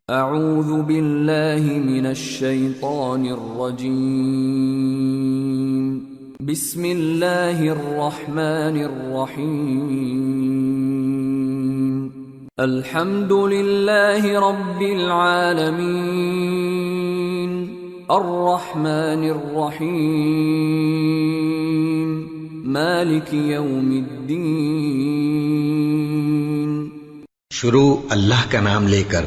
اعوذ باللہ من الشیطان الرجیم بسم اللہ الرحمن الرحیم الحمد للہ رب العالمین الرحمن الرحیم مالک یوم الدین۔ شروع اللہ کا نام لے کر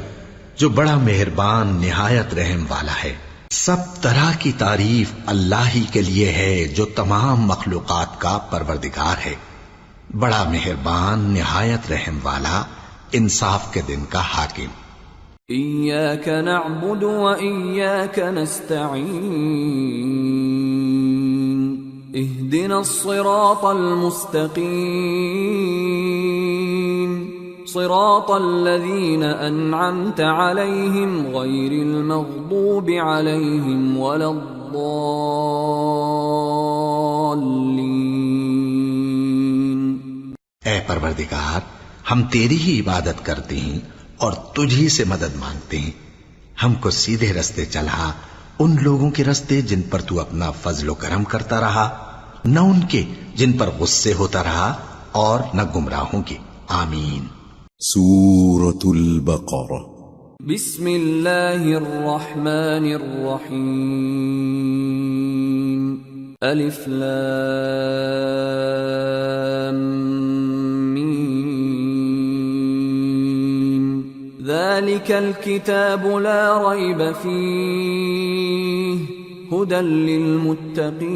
جو بڑا مہربان نہایت رحم والا ہے۔ سب طرح کی تعریف اللہ ہی کے لیے ہے جو تمام مخلوقات کا پروردگار ہے، بڑا مہربان نہایت رحم والا، انصاف کے دن کا حاکم۔ ایاک نعبد و ایاک نستعین اہدنا الصراط المستقیم صراط الذین انعمت علیہم غیر المغضوب علیہم ولا الضالین۔ اے پروردگار، ہم تیری ہی عبادت کرتے ہیں اور تجھ ہی سے مدد مانگتے ہیں، ہم کو سیدھے رستے چلا، ان لوگوں کے رستے جن پر تو اپنا فضل و کرم کرتا رہا، نہ ان کے جن پر غصے ہوتا رہا، اور نہ گمراہوں کے۔ آمین۔ سورة البقرہ۔ بسم اللہ الرحمن الرحیم الف لام میم ذالک الکتاب لا ریب فیہ ہدی للمتقین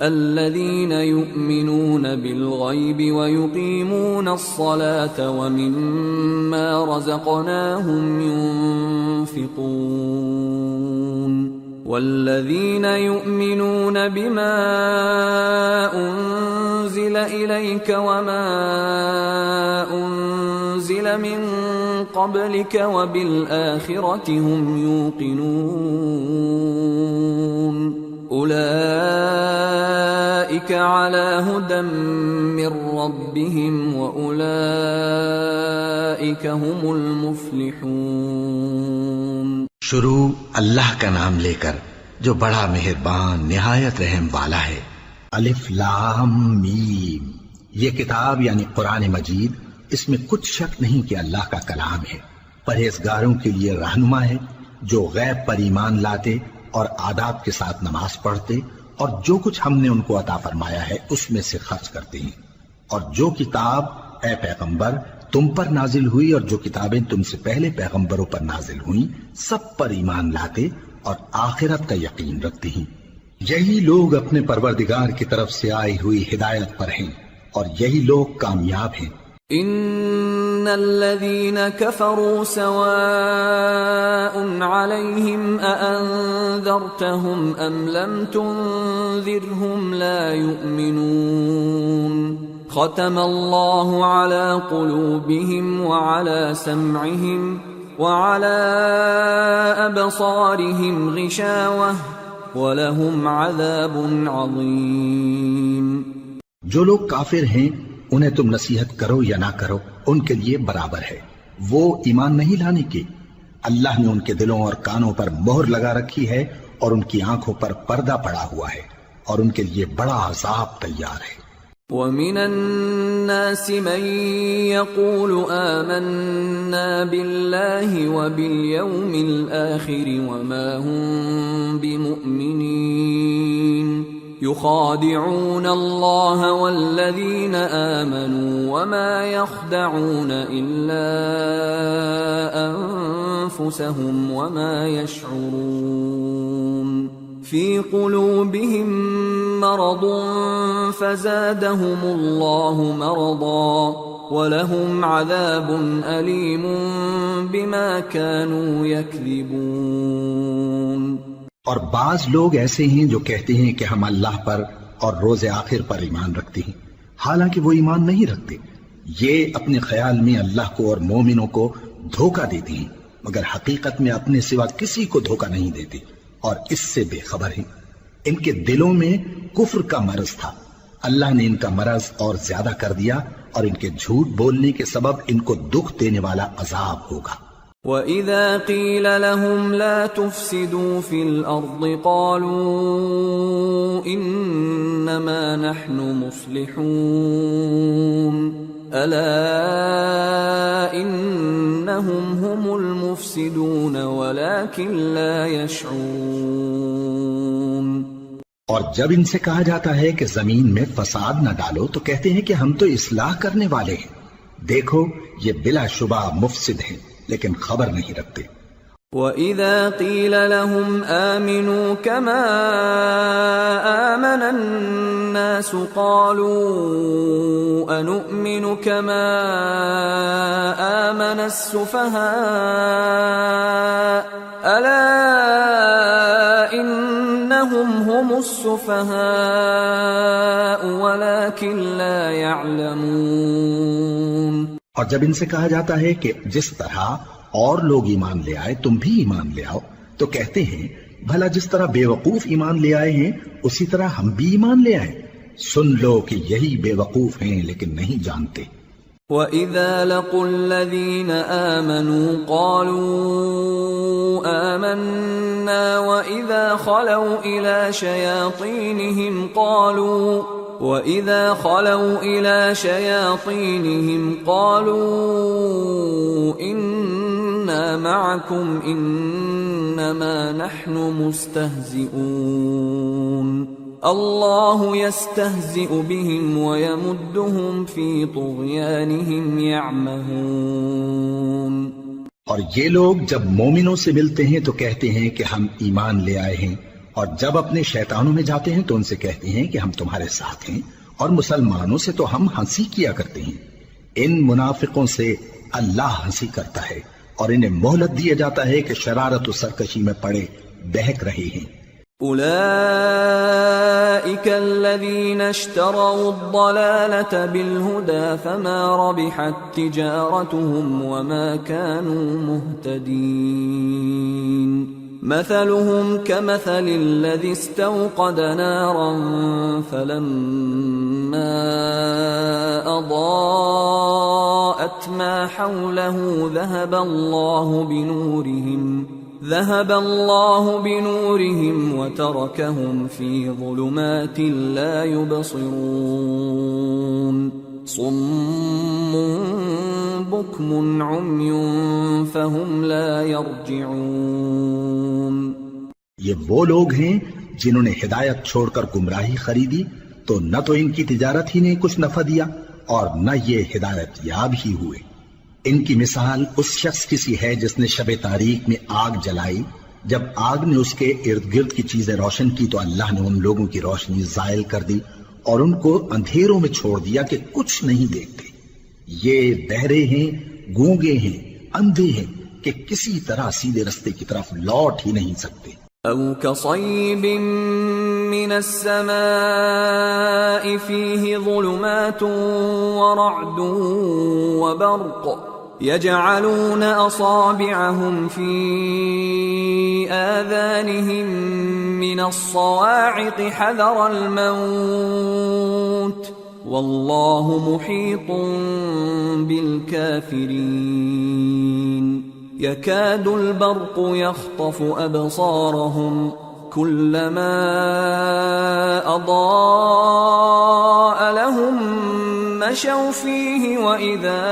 الذين يؤمنون بالغيب ويقيمون الصلاة ومما رزقناهم ينفقون والذين يؤمنون بما أنزل إليك وما أنزل من قبلك وبالآخرة هم يوقنون اولئک علی ھدی من ربہم واولئک ھم المفلحون۔ شروع اللہ کا نام لے کر جو بڑا مہربان نہایت رحم والا ہے۔ الف لام میم، یہ کتاب یعنی قرآن مجید، اس میں کچھ شک نہیں کہ اللہ کا کلام ہے، پرہیزگاروں کے لیے رہنما ہے، جو غیب پر ایمان لاتے اور آداب کے ساتھ نماز پڑھتے اور جو کچھ ہم نے ان کو عطا فرمایا ہے اس میں سے خرچ کرتے ہیں، اور جو کتاب اے پیغمبر تم پر نازل ہوئی اور جو کتابیں تم سے پہلے پیغمبروں پر نازل ہوئیں سب پر ایمان لاتے اور آخرت کا یقین رکھتے ہیں۔ یہی لوگ اپنے پروردگار کی طرف سے آئی ہوئی ہدایت پر ہیں اور یہی لوگ کامیاب ہیں۔ ان الذين كفروا سواء عليهم أأنذرتهم ام لم تنذرهم لا يؤمنون ختم الله على قلوبهم وعلى سمعهم وعلى أبصارهم غشاوة ولهم عذاب عظيم۔ جو لوگ کافر ہیں انہیں تم نصیحت کرو یا نہ کرو ان کے لیے برابر ہے، وہ ایمان نہیں لانے کے، اللہ نے ان کے دلوں اور کانوں پر مہر لگا رکھی ہے اور ان کی آنکھوں پر پردہ پڑا ہوا ہے اور ان کے لیے بڑا عذاب تیار ہے۔ وَمِنَ النَّاسِ مَن يَقُولُ آمَنَّا بِاللَّهِ وَبِالْيَوْمِ الْآخِرِ وَمَا هُمْ بِمُؤْمِنِينَ يخادعون الله والذين آمنوا وما يخدعون إلا أنفسهم وما يشعرون في قلوبهم مرض فزادهم الله مرضا ولهم عذاب أليم بما كانوا يكذبون۔ اور بعض لوگ ایسے ہیں جو کہتے ہیں کہ ہم اللہ پر اور روز آخر پر ایمان رکھتے ہیں، حالانکہ وہ ایمان نہیں رکھتے۔ یہ اپنے خیال میں اللہ کو اور مومنوں کو دھوکہ دیتے ہیں، مگر حقیقت میں اپنے سوا کسی کو دھوکہ نہیں دیتے اور اس سے بے خبر ہیں۔ ان کے دلوں میں کفر کا مرض تھا اللہ نے ان کا مرض اور زیادہ کر دیا اور ان کے جھوٹ بولنے کے سبب ان کو دکھ دینے والا عذاب ہوگا۔ وَإِذَا قِيلَ لَهُمْ لَا تُفْسِدُوا فِي الْأَرْضِ قَالُوا إِنَّمَا نَحْنُ مُصْلِحُونَ أَلَا إِنَّهُمْ هُمُ الْمُفْسِدُونَ وَلَكِنْ لَا يَشْعُرُونَ۔ اور جب ان سے کہا جاتا ہے کہ زمین میں فساد نہ ڈالو تو کہتے ہیں کہ ہم تو اصلاح کرنے والے ہیں، دیکھو یہ بلا شبہ مفسد ہیں لیکن خبر نہیں رکھتے۔ وَإِذَا قِيلَ لَهُمْ آمِنُوا كَمَا آمَنَ النَّاسُ قَالُوا أَنُؤْمِنُ كَمَا آمَنَ السُّفَهَاءُ أَلَا إِنَّهُمْ هُمُ السُّفَهَاءُ وَلَكِنْ لَا يَعْلَمُونَ۔ اور جب ان سے کہا جاتا ہے کہ جس طرح اور لوگ ایمان لے آئے تم بھی ایمان لے آؤ تو کہتے ہیں بھلا جس طرح بے وقوف ایمان لے آئے ہیں اسی طرح ہم بھی ایمان لے آئیں، سن لو کہ یہی بے وقوف ہیں لیکن نہیں جانتے۔ وَإِذَا لَقُوا الَّذِينَ آمَنُوا قَالُوا آمَنَّا وَإِذَا خَلَوْا إِلَى شَيَاطِينِهِمْ قَالُوا إِنَّا مَعَكُمْ إِنَّمَا نَحْنُ مُسْتَهْزِئُونَ اللَّهُ يَسْتَهْزِئُ بِهِمْ وَيَمُدُّهُمْ فِي طُغْيَانِهِمْ يَعْمَهُونَ۔ اور یہ لوگ جب مومنوں سے ملتے ہیں تو کہتے ہیں کہ ہم ایمان لے آئے ہیں، اور جب اپنے شیطانوں میں جاتے ہیں تو ان سے کہتے ہیں کہ ہم تمہارے ساتھ ہیں، اور مسلمانوں سے تو ہم ہنسی کیا کرتے ہیں۔ ان منافقوں سے اللہ ہنسی کرتا ہے اور انہیں مہلت دیا جاتا ہے کہ شرارت و سرکشی میں پڑے بہک رہے ہیں۔ أولئك الذين اشتروا الضلالة بالهدى فما ربحت تجارتهم وما كانوا مهتدين مثلهم كمثل الذي استوقد نارا فلما أضاءت ما حوله ذهب الله بنورهم وتركهم في ظلمات لا يبصرون صم بكم عمي فهم لا يرجعون۔ یہ وہ لوگ ہیں جنہوں نے ہدایت چھوڑ کر گمراہی خریدی تو نہ تو ان کی تجارت ہی نے کچھ نفع دیا اور نہ یہ ہدایت یاب ہی ہوئے۔ ان کی مثال اس شخص کی سی ہے جس نے شب تاریک میں آگ جلائی، جب آگ نے اس کے ارد گرد کی چیزیں روشن کی تو اللہ نے ان لوگوں کی روشنی زائل کر دی اور ان کو اندھیروں میں چھوڑ دیا کہ کچھ نہیں دیکھتے۔ یہ بہرے ہیں، گونگے ہیں، اندھے ہیں کہ کسی طرح سیدھے رستے کی طرف لوٹ ہی نہیں سکتے۔ أو كصيب من السماء فيه ظلمات ورعد وبرق يجعلون أصابعهم في آذانهم من الصواعق حذر الموت والله محيط بالكافرين يكاد البرق يخطف أبصارهم كلما أضاء لهم مشوا فيه وإذا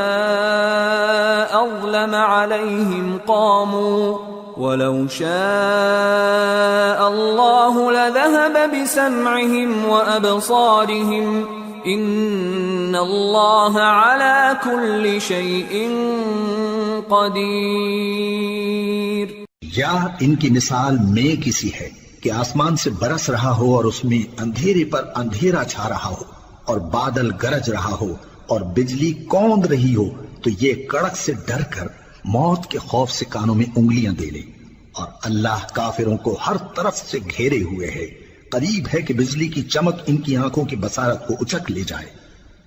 أظلم عليهم قاموا ولو شاء الله لذهب بسمعهم وأبصارهم إن الله على كل شيء قدیر۔ یا ان کی مثال میں کسی ہے کہ آسمان سے برس رہا ہو اور اس میں اندھیرے پر اندھیرا چھا رہا ہو اور بادل گرج رہا ہو اور بجلی کوند رہی ہو تو یہ کڑک سے ڈر کر موت کے خوف سے کانوں میں انگلیاں دے لے، اور اللہ کافروں کو ہر طرف سے گھیرے ہوئے ہے، قریب ہے کہ بجلی کی چمک ان کی آنکھوں کی بصارت کو اچک لے جائے۔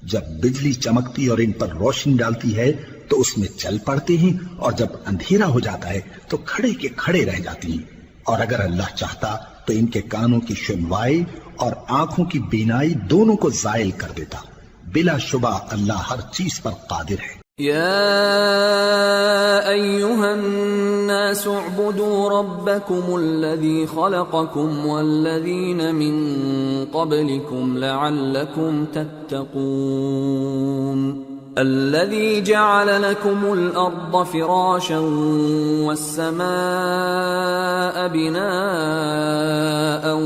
جب بجلی چمکتی اور ان پر روشنی ڈالتی ہے تو اس میں چل پڑتے ہیں، اور جب اندھیرا ہو جاتا ہے تو کھڑے کے کھڑے رہ جاتے ہیں، اور اگر اللہ چاہتا تو ان کے کانوں کی سنوائی اور آنکھوں کی بینائی دونوں کو زائل کر دیتا. بلا شبہ اللہ ہر چیز پر قادر ہے. يا أيها الناس اعبدوا ربكم الذي خلقكم والذين من قبلكم لعلكم تتقون الذي جعل لكم الأرض فراشا والسماء بناء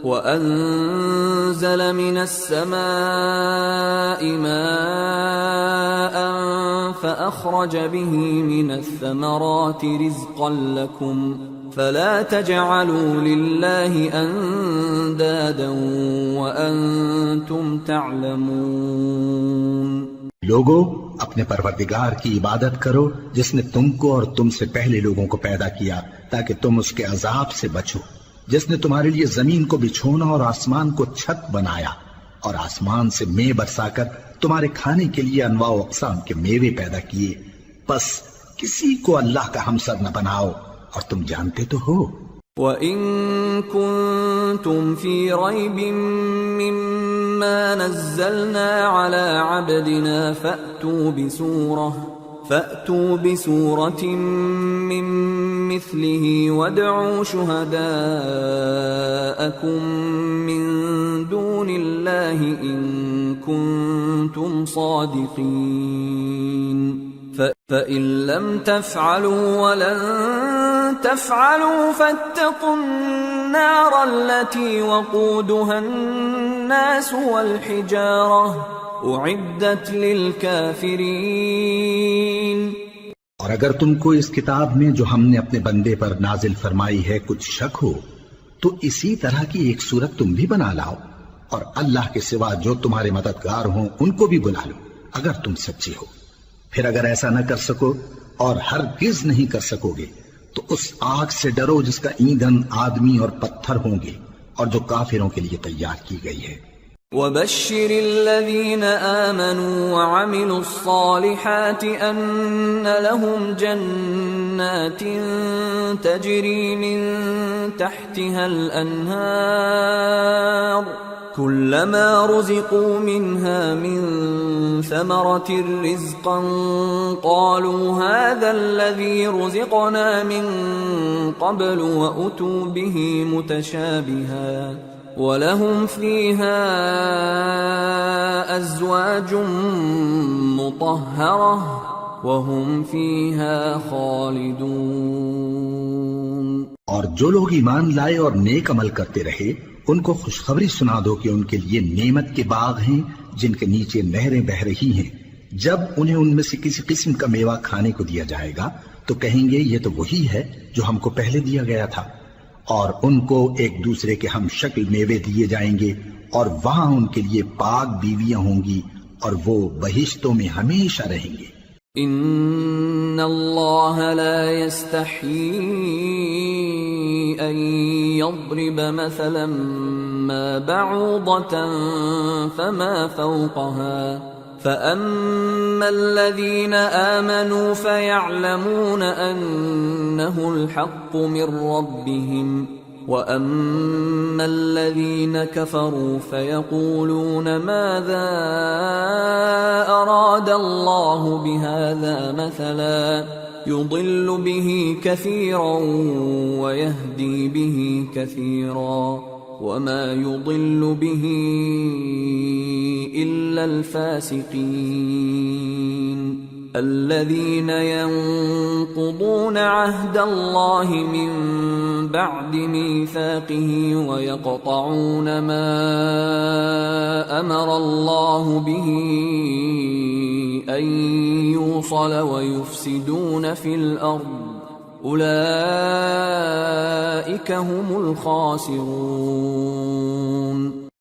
وأنزل من السماء ماء فأخرج به من الثمرات رزقا لكم فلا تجعلوا لله أندادا وأنتم تعلمون. لوگو اپنے پروردگار کی عبادت کرو جس نے تم کو اور تم سے پہلے لوگوں کو پیدا کیا تاکہ تم اس کے عذاب سے بچو، جس نے تمہارے لیے زمین کو بچھونا اور آسمان کو چھت بنایا اور آسمان سے مے برسا کر تمہارے کھانے کے لیے انواع و اقسام کے میوے پیدا کیے. بس کسی کو اللہ کا ہمسر نہ بناؤ اور تم جانتے تو ہو. وَإِن كُنتُمْ فِي رَيْبٍ مِّمَّا نَزَّلْنَا عَلَى عَبْدِنَا فَأْتُوا بِسُورَةٍ مِّن مِّثْلِهِ وَادْعُوا شُهَدَاءَكُم مِّن دُونِ اللَّهِ إِن كُنتُمْ صَادِقِينَ فَإِن لَّمْ تَفْعَلُوا وَلَن تَفْعَلُوا فَاتَّقُوا النَّارَ الَّتِي وَقُودُهَا النَّاسُ وَالْحِجَارَةُ اعدت للکافرین. اور اگر تم کو اس کتاب میں جو ہم نے اپنے بندے پر نازل فرمائی ہے کچھ شک ہو تو اسی طرح کی ایک صورت تم بھی بنا لاؤ اور اللہ کے سوا جو تمہارے مددگار ہوں ان کو بھی بلا لو اگر تم سچے ہو. پھر اگر ایسا نہ کر سکو اور ہرگز نہیں کر سکو گے تو اس آگ سے ڈرو جس کا ایندھن آدمی اور پتھر ہوں گے اور جو کافروں کے لیے تیار کی گئی ہے. وَبَشِّرِ الَّذِينَ آمَنُوا وَعَمِلُوا الصَّالِحَاتِ أَنَّ لَهُمْ جَنَّاتٍ تَجْرِي مِن تَحْتِهَا الْأَنْهَارُ كُلَّمَا رُزِقُوا مِنْهَا مِن ثَمَرَةٍ رِزْقًا قَالُوا هَذَا الَّذِي رُزِقْنَا مِن قَبْلُ وَأُتُوا بِهِ مُتَشَابِهًا وَلَهُمْ فِيهَا أَزْوَاجٌ مُطَهَّرَةٌ وَهُمْ فِيهَا خَالِدُونَ. اور جو لوگ ایمان لائے اور نیک عمل کرتے رہے ان کو خوشخبری سنا دو کہ ان کے لیے نعمت کے باغ ہیں جن کے نیچے نہریں بہہ رہی ہیں. جب انہیں ان میں سے کسی قسم کا میوہ کھانے کو دیا جائے گا تو کہیں گے یہ تو وہی ہے جو ہم کو پہلے دیا گیا تھا، اور ان کو ایک دوسرے کے ہم شکل میوے دیے جائیں گے اور وہاں ان کے لیے پاک بیویاں ہوں گی اور وہ بہشتوں میں ہمیشہ رہیں گے. ان اللہ لا يستحيي ان يضرب مثلا ما بعوضة فما فوقها فأما الذين آمنوا فيعلمون أنه الحق من ربهم وأما الذين كفروا فيقولون ماذا أراد الله بهذا مثلا يضل به كثيرا ويهدي به كثيرا وما يضل به إلا الفاسقين الذين ينقضون عهد الله من بعد ميثاقه ويقطعون ما أمر الله به أن يوصل ويفسدون في الأرض اولئک هم الخاسرون.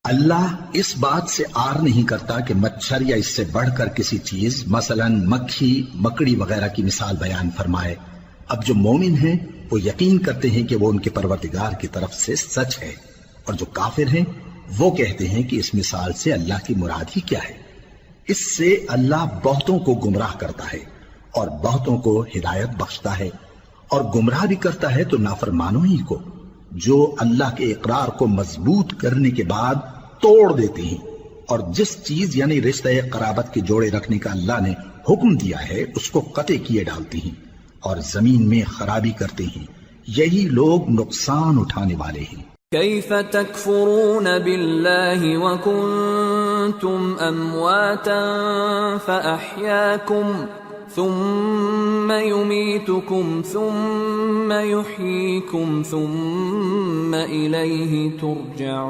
اللہ اس بات سے آر نہیں کرتا کہ مچھر یا اس سے بڑھ کر کسی چیز مثلا مکھی مکڑی وغیرہ کی مثال بیان فرمائے. اب جو مومن ہیں وہ یقین کرتے ہیں کہ وہ ان کے پروردگار کی طرف سے سچ ہے، اور جو کافر ہیں وہ کہتے ہیں کہ اس مثال سے اللہ کی مراد ہی کیا ہے. اس سے اللہ بہتوں کو گمراہ کرتا ہے اور بہتوں کو ہدایت بخشتا ہے، اور گمراہ بھی کرتا ہے تو نافرمانوں ہی کو، جو اللہ کے اقرار کو مضبوط کرنے کے بعد توڑ دیتے ہیں، اور جس چیز یعنی رشتہ قرابت کے جوڑے رکھنے کا اللہ نے حکم دیا ہے اس کو قطع کیے ڈالتے ہیں اور زمین میں خرابی کرتے ہیں، یہی لوگ نقصان اٹھانے والے ہیں۔ كيف تكفرون بالله وكنتم أمواتا فأحياكم ثم يميتكم ثم يحييكم ثم إليه ترجعون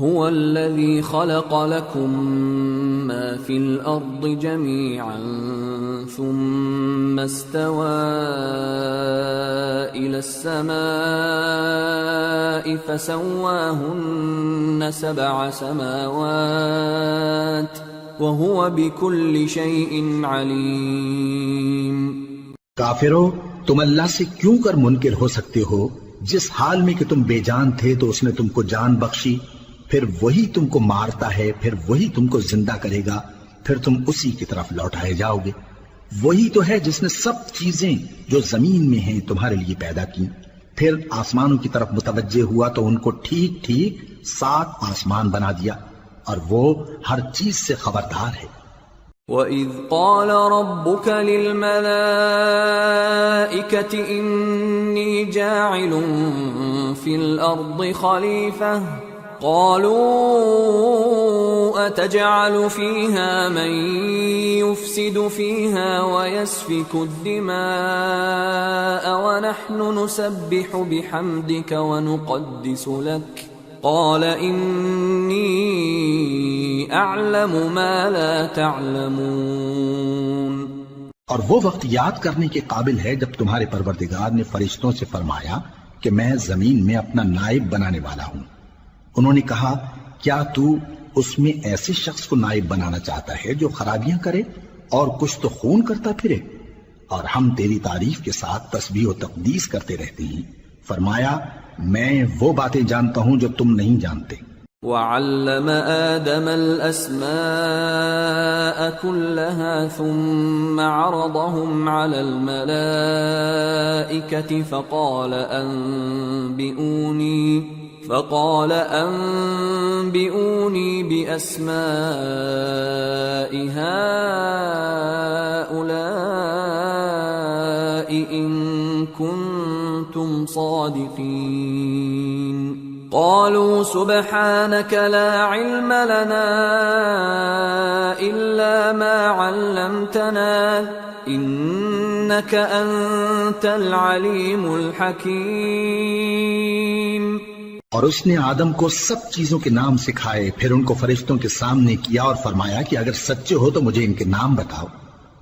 هو الذي خلق لكم ما في الأرض جميعا ثم استوى إلى السماء فسواهن 7 سماوات وهو بكل شيء عليم۔ کافرو، تم اللہ سے کیوں کر منکر ہو سکتے ہو؟ جس حال میں کہ تم بے جان تھے تو اس نے تم کو جان بخشی، پھر وہی تم کو مارتا ہے، پھر وہی تم کو زندہ کرے گا، پھر تم اسی کی طرف لوٹائے جاؤ گے۔ وہی تو ہے جس نے سب چیزیں جو زمین میں ہیں تمہارے لیے پیدا کی، پھر آسمانوں کی طرف متوجہ ہوا تو ان کو ٹھیک ٹھیک 7 آسمان بنا دیا، اور وہ ہر چیز سے خبردار ہے۔ وَإِذْ قَالَ رَبُّكَ لِلْمَلَائِكَةِ إِنِّي جَاعِلٌ فِي الْأَرْضِ خَلِيفَةً قَالُوا أَتَجْعَلُ فِيهَا مَن يُفْسِدُ فِيهَا وَيَسْفِكُ الدِّمَاءَ وَنَحْنُ نُسَبِّحُ بِحَمْدِكَ وَنُقَدِّسُ لَكَ قال انی اعلم ما لا تعلمون۔ اور وہ وقت یاد کرنے کے قابل ہے جب تمہارے پروردگار نے فرشتوں سے فرمایا کہ میں زمین میں اپنا نائب بنانے والا ہوں۔ انہوں نے کہا کیا تو اس میں ایسے شخص کو نائب بنانا چاہتا ہے جو خرابیاں کرے اور کچھ تو خون کرتا پھرے؟ اور ہم تیری تعریف کے ساتھ تسبیح و تقدیس کرتے رہتے ہیں۔ فرمایا میں وہ باتیں جانتا ہوں جو تم نہیں جانتے۔ وَعَلَّمَ آدَمَ الْأَسْمَاءَ كُلَّهَا ثُمَّ عَرَضَهُمْ عَلَى الْمَلَائِكَةِ فقال أنبئوني بأسماء هؤلاء إن كنتم صادقين قالوا سبحانك لا علم لنا إلا ما علمتنا إنك أنت العليم الحكيم۔ اور اس نے آدم کو سب چیزوں کے نام سکھائے، پھر ان کو فرشتوں کے سامنے کیا اور فرمایا کہ اگر سچے ہو تو مجھے ان کے نام بتاؤ۔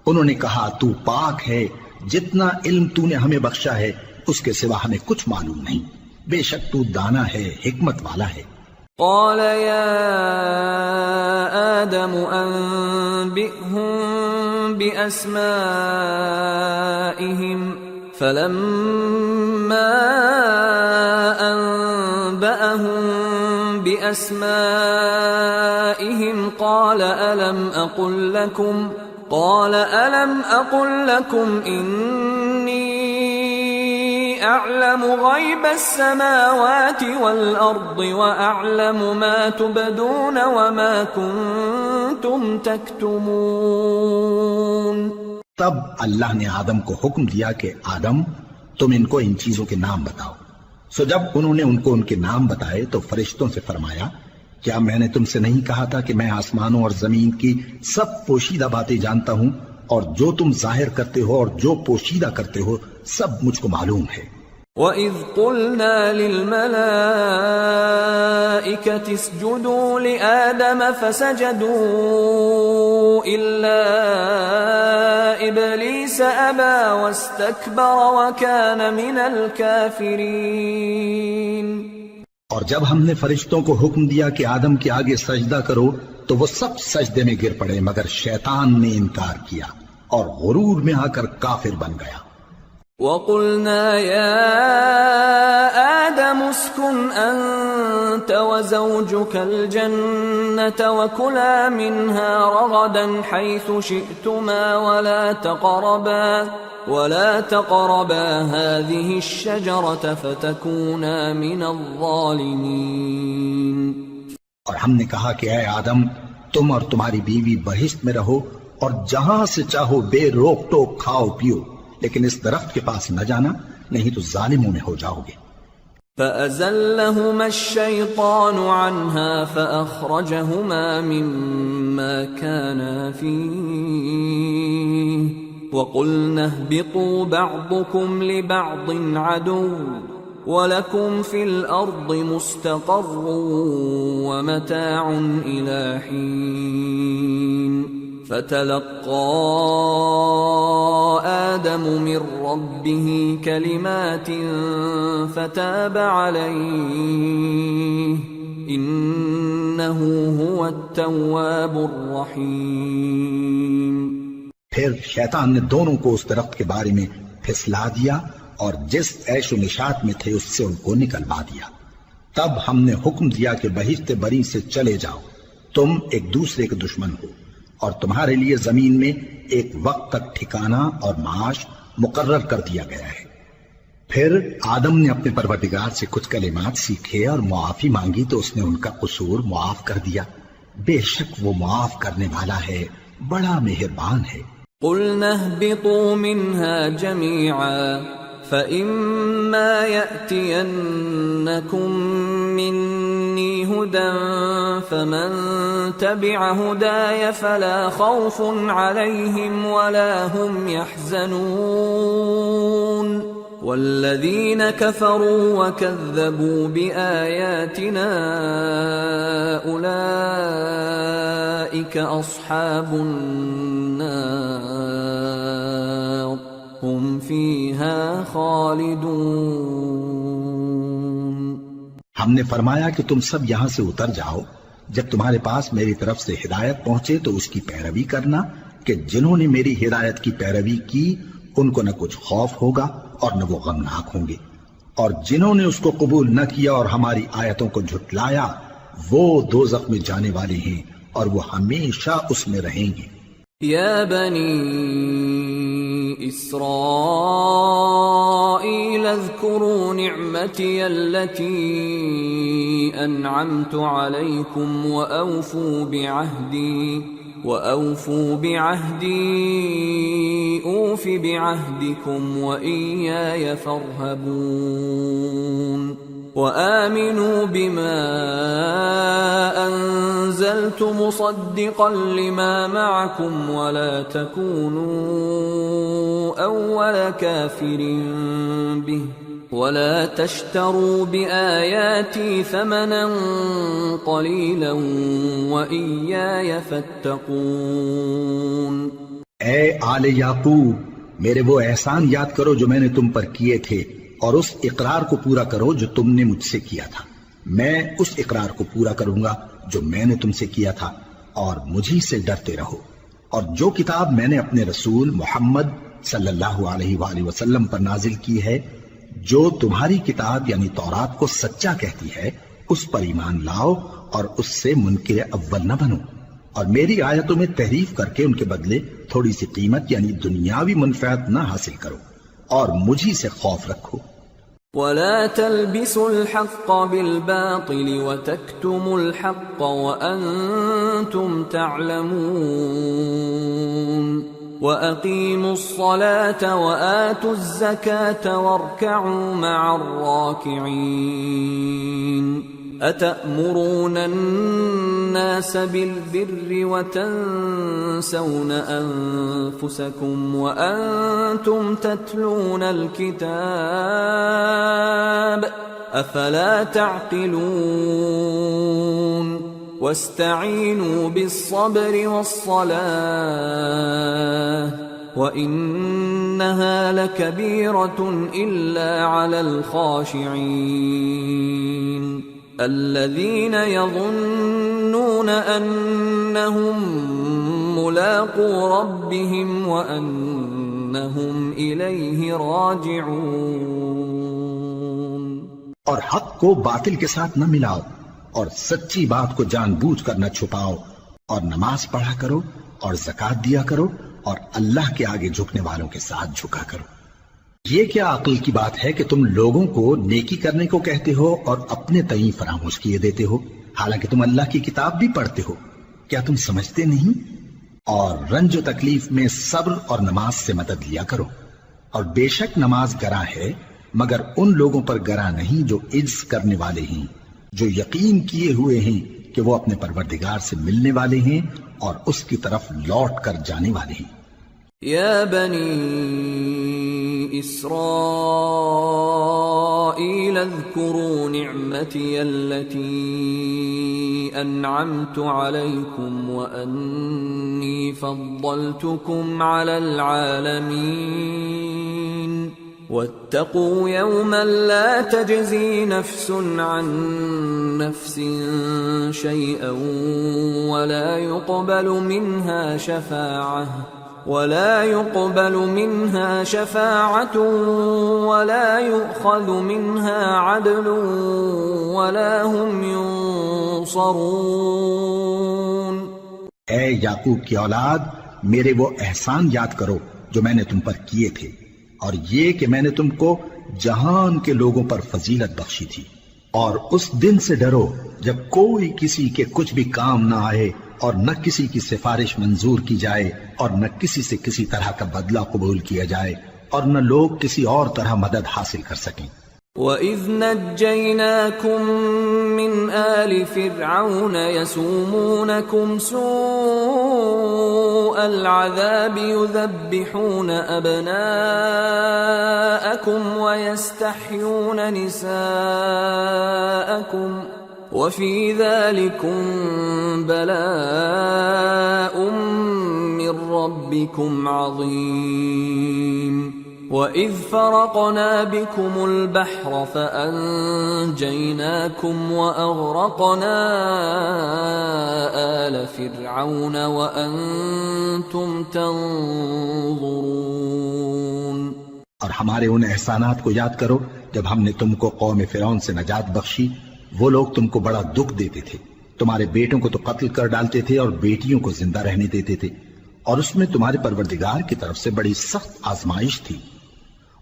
انہوں نے کہا تو پاک ہے، جتنا علم تو نے ہمیں بخشا ہے اس کے سوا ہمیں کچھ معلوم نہیں، بے شک تو دانا ہے، حکمت والا ہے۔ قال يا آدم أنبئهم بأسمائهم فلما أنبأهم بأسمائهم قال ألم أقل لكم إني أعلم غيب السماوات والأرض وأعلم ما تبدون وما كنتم تكتمون۔ تب اللہ نے آدم کو حکم دیا کہ آدم تم ان کو ان چیزوں کے نام بتاؤ۔ سو جب انہوں نے ان کو ان کے نام بتائے تو فرشتوں سے فرمایا کیا میں نے تم سے نہیں کہا تھا کہ میں آسمانوں اور زمین کی سب پوشیدہ باتیں جانتا ہوں، اور جو تم ظاہر کرتے ہو اور جو پوشیدہ کرتے ہو سب مجھ کو معلوم ہے۔ وَإِذْ قُلْنَا لِلْمَلَائِكَةِ اسْجُدُوا لِآدَمَ فَسَجَدُوا إِلَّا إِبْلِيسَ أَبَى وَاسْتَكْبَرَ وَكَانَ مِنَ الْكَافِرِينَ۔ اور جب ہم نے فرشتوں کو حکم دیا کہ آدم کے آگے سجدہ کرو تو وہ سب سجدے میں گر پڑے مگر شیطان نے انکار کیا اور غرور میں آ کر کافر بن گیا۔ وَقُلْنَا يَا آدَمُ اسْكُنْ أَنْتَ أنت وزوجك الجنة وكلا منها رغدا حيث شئتما ولا تقربا هذه الشجرة فتكونا من الظالمين. اور ہم نے کہا کہ اے آدم تم اور تمہاری بیوی بہشت میں رہو اور جہاں سے چاہو بے روک ٹوک کھاؤ پیو، لیکن اس درخت کے پاس نہ جانا نہیں تو ظالموں میں ہو جاؤ گے. فأزلهما الشيطان عنها فأخرجهما مما كانا فيه وقلنا اهبطوا بعضكم لبعض عدو وَلَكُمْ فِي الْأَرْضِ مُسْتَقَرٌّ وَمَتَاعٌ إِلَىٰ حِينٍ. فَتَلَقَّىٰ آدَمُ مِن رَّبِّهِ كَلِمَاتٍ فَتَابَ عَلَيْهِ إِنَّهُ هُوَ التَّوَّابُ الرَّحِيمُ. پھر شیطان نے دونوں کو اس درخت کے بارے میں پھسلا دیا اور جس عیش و نشاط میں تھے اس سے ان کو نکلوا دیا. تب ہم نے حکم دیا کہ بہشت بری سے چلے جاؤ، تم ایک دوسرے کے دشمن ہو، اور تمہارے لیے زمین میں ایک وقت تک ٹھکانہ اور معاش مقرر کر دیا گیا ہے. پھر آدم نے اپنے پروردگار سے کچھ کلمات سیکھے اور معافی مانگی تو اس نے ان کا قصور معاف کر دیا. بے شک وہ معاف کرنے والا ہے، بڑا مہربان ہے. قُلْنَا اهْبِطُوا مِنْهَا جَمِيعًا فَإِمَّا يَأْتِيَنَّكُم مِّنِّي هُدًى فَمَن تَبِعَ هُدَايَ فَلَا خَوْفٌ عَلَيْهِمْ وَلَا هُمْ يَحْزَنُونَ. وَالَّذِينَ كَفَرُوا وَكَذَّبُوا بِآيَاتِنَا أُولَٰئِكَ أَصْحَابُ النَّارِ ہم فیہا خالدون. ہم نے فرمایا کہ تم سب یہاں سے اتر جاؤ، جب تمہارے پاس میری طرف سے ہدایت پہنچے تو اس کی پیروی کرنا کہ جنہوں نے میری ہدایت کی پیروی کی ان کو نہ کچھ خوف ہوگا اور نہ وہ غمناک ہوں گے، اور جنہوں نے اس کو قبول نہ کیا اور ہماری آیتوں کو جھٹلایا وہ دوزخ میں جانے والے ہیں اور وہ ہمیشہ اس میں رہیں گے. یا بنی إسرائيل اذكروا نعمتي التي أنعمت عليكم وأوفوا بعهدي أوف بعهدكم وإياي فارهبون. وآمنوا بما أنزلت مصدقا لما معكم ولا تكونوا أول كافر به ولا تشتروا بآياتي ثمنا قليلا وإياي فاتقون. اے آل یعقوب، میرے وہ احسان یاد کرو جو میں نے تم پر کیے تھے، اور اس اقرار کو پورا کرو جو تم نے مجھ سے کیا تھا. میں اس اقرار کو پورا کروں گا جو میں نے تم سے کیا تھا، اور مجھی سے ڈرتے رہو. اور جو کتاب میں نے اپنے رسول محمد صلی اللہ علیہ وآلہ وسلم پر نازل کی ہے، جو تمہاری کتاب یعنی تورات کو سچا کہتی ہے، اس پر ایمان لاؤ اور اس سے منکر اول نہ بنو، اور میری آیتوں میں تحریف کر کے ان کے بدلے تھوڑی سی قیمت یعنی دنیاوی منفعت نہ حاصل کرو، اور مجھی سے خوف رکھو. ولا تلبسوا الحق بالباطل وتكتموا الحق وأنتم تعلمون. وأقيموا الصلاة وآتوا الزكاة واركعوا مع الراكعين. أتأمرون الناس بالبر وتنسون أنفسكم وأنتم تتلون الكتاب أفلا تعقلون. واستعينوا بالصبر والصلاة وإنها لكبيرة إلا على الخاشعين الذين يظنون أنهم ملاقو ربهم وأنهم إليه راجعون. اور حق کو باطل کے ساتھ نہ ملاؤ، اور سچی بات کو جان بوجھ کر نہ چھپاؤ، اور نماز پڑھا کرو اور زکات دیا کرو، اور اللہ کے آگے جھکنے والوں کے ساتھ جھکا کرو۔ یہ کیا عقل کی بات ہے کہ تم لوگوں کو نیکی کرنے کو کہتے ہو اور اپنے تئیں فراموش کیے دیتے ہو، حالانکہ تم اللہ کی کتاب بھی پڑھتے ہو؟ کیا تم سمجھتے نہیں؟ اور رنج و تکلیف میں صبر اور نماز سے مدد لیا کرو، اور بے شک نماز گراں ہے، مگر ان لوگوں پر گراں نہیں جو عجز کرنے والے ہیں، جو یقین کیے ہوئے ہیں کہ وہ اپنے پروردگار سے ملنے والے ہیں اور اس کی طرف لوٹ کر جانے والے ہیں۔ یا بنی اسرائیل اذکروا نعمتی التي انعمت علیکم وانی فضلتکم علی العالمین واتقوا يوما لا تجزي نفس عن نفس شيئا ولا يقبل منها شفاعة ولا يؤخذ منها عدل ولا هم ينصرون۔ اے یعقوب کی اولاد، میرے وہ احسان یاد کرو جو میں نے تم پر کیے تھے، اور یہ کہ میں نے تم کو جہان کے لوگوں پر فضیلت بخشی تھی، اور اس دن سے ڈرو جب کوئی کسی کے کچھ بھی کام نہ آئے، اور نہ کسی کی سفارش منظور کی جائے، اور نہ کسی سے کسی طرح کا بدلہ قبول کیا جائے، اور نہ لوگ کسی اور طرح مدد حاصل کر سکیں۔ وَإِذْ نَجَّيْنَاكُمْ مِنْ آلِ فِرْعَوْنَ يَسُومُونَكُمْ سُوءَ الْعَذَابِ يُذَبِّحُونَ أَبْنَاءَكُمْ وَيَسْتَحْيُونَ نِسَاءَكُمْ وَفِي ذَلِكُمْ بَلَاءٌ مِّن رَّبِّكُمْ عَظِيمٌ۔ وَإِذْ فَرَقْنَا بِكُمُ الْبَحْرَ فَأَنجَيْنَاكُمْ وَأَغْرَقْنَا آلَ فِرْعَوْنَ وَأَنْتُمْ تَنظُرُونَ۔ اور ہمارے ان احسانات کو یاد کرو جب ہم نے تم کو قوم فرعون سے نجات بخشی۔ وہ لوگ تم کو بڑا دکھ دیتے تھے، تمہارے بیٹوں کو تو قتل کر ڈالتے تھے اور بیٹیوں کو زندہ رہنے دیتے تھے، اور اس میں تمہارے پروردگار کی طرف سے بڑی سخت آزمائش تھی۔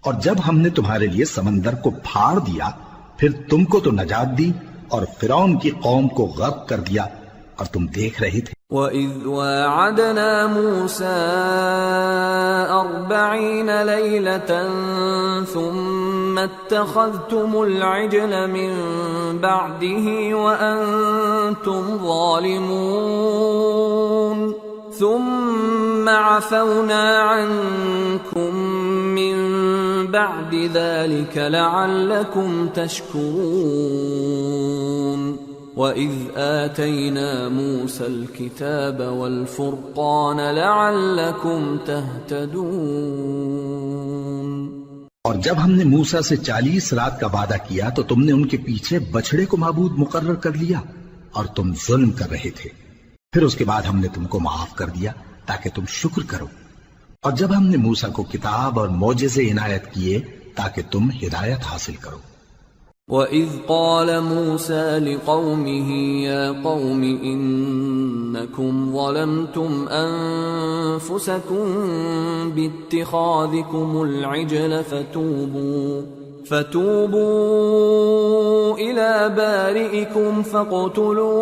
اور جب ہم نے تمہارے لیے سمندر کو پھاڑ دیا، پھر تم کو تو نجات دی اور فرعون کی قوم کو غرق کر دیا، اور تم دیکھ رہے تھے۔ وَإِذْ وَاعَدْنَا مُوسَىٰ 40 لَيْلَةً ثُمَّ اتَّخَذْتُمُ الْعِجْلَ مِن بَعْدِهِ وَأَنْتُمْ ظَالِمُونَ ثُمَّ عَفَوْنَا عَنْكُمْ مِن بَعْدِ ذَلِكَ لَعَلَّكُمْ تَشْكُرُونَ۔ وَإِذْ آتَيْنَا مُوسَى الْكِتَابَ وَالْفُرْقَانَ لَعَلَّكُمْ تَهْتَدُونَ۔ اور جب ہم نے موسیٰ سے 40 رات کا وعدہ کیا تو تم نے ان کے پیچھے بچڑے کو معبود مقرر کر لیا، اور تم ظلم کر رہے تھے۔ پھر اس کے بعد ہم نے تم کو معاف کر دیا تاکہ تم شکر کرو۔ اور جب ہم نے موسیٰ کو کتاب اور معجزے عنایت کیے تاکہ تم ہدایت حاصل کرو۔ وَإِذْ قَالَ مُوسَىٰ لِقَوْمِهِ يَا قَوْمِ إِنَّكُمْ ظَلَمْتُمْ أَنفُسَكُمْ بِاتِّخَاذِكُمُ الْعِجْلَ فَتُوبُوا إِلَىٰ بَارِئِكُمْ فَاقْتُلُوا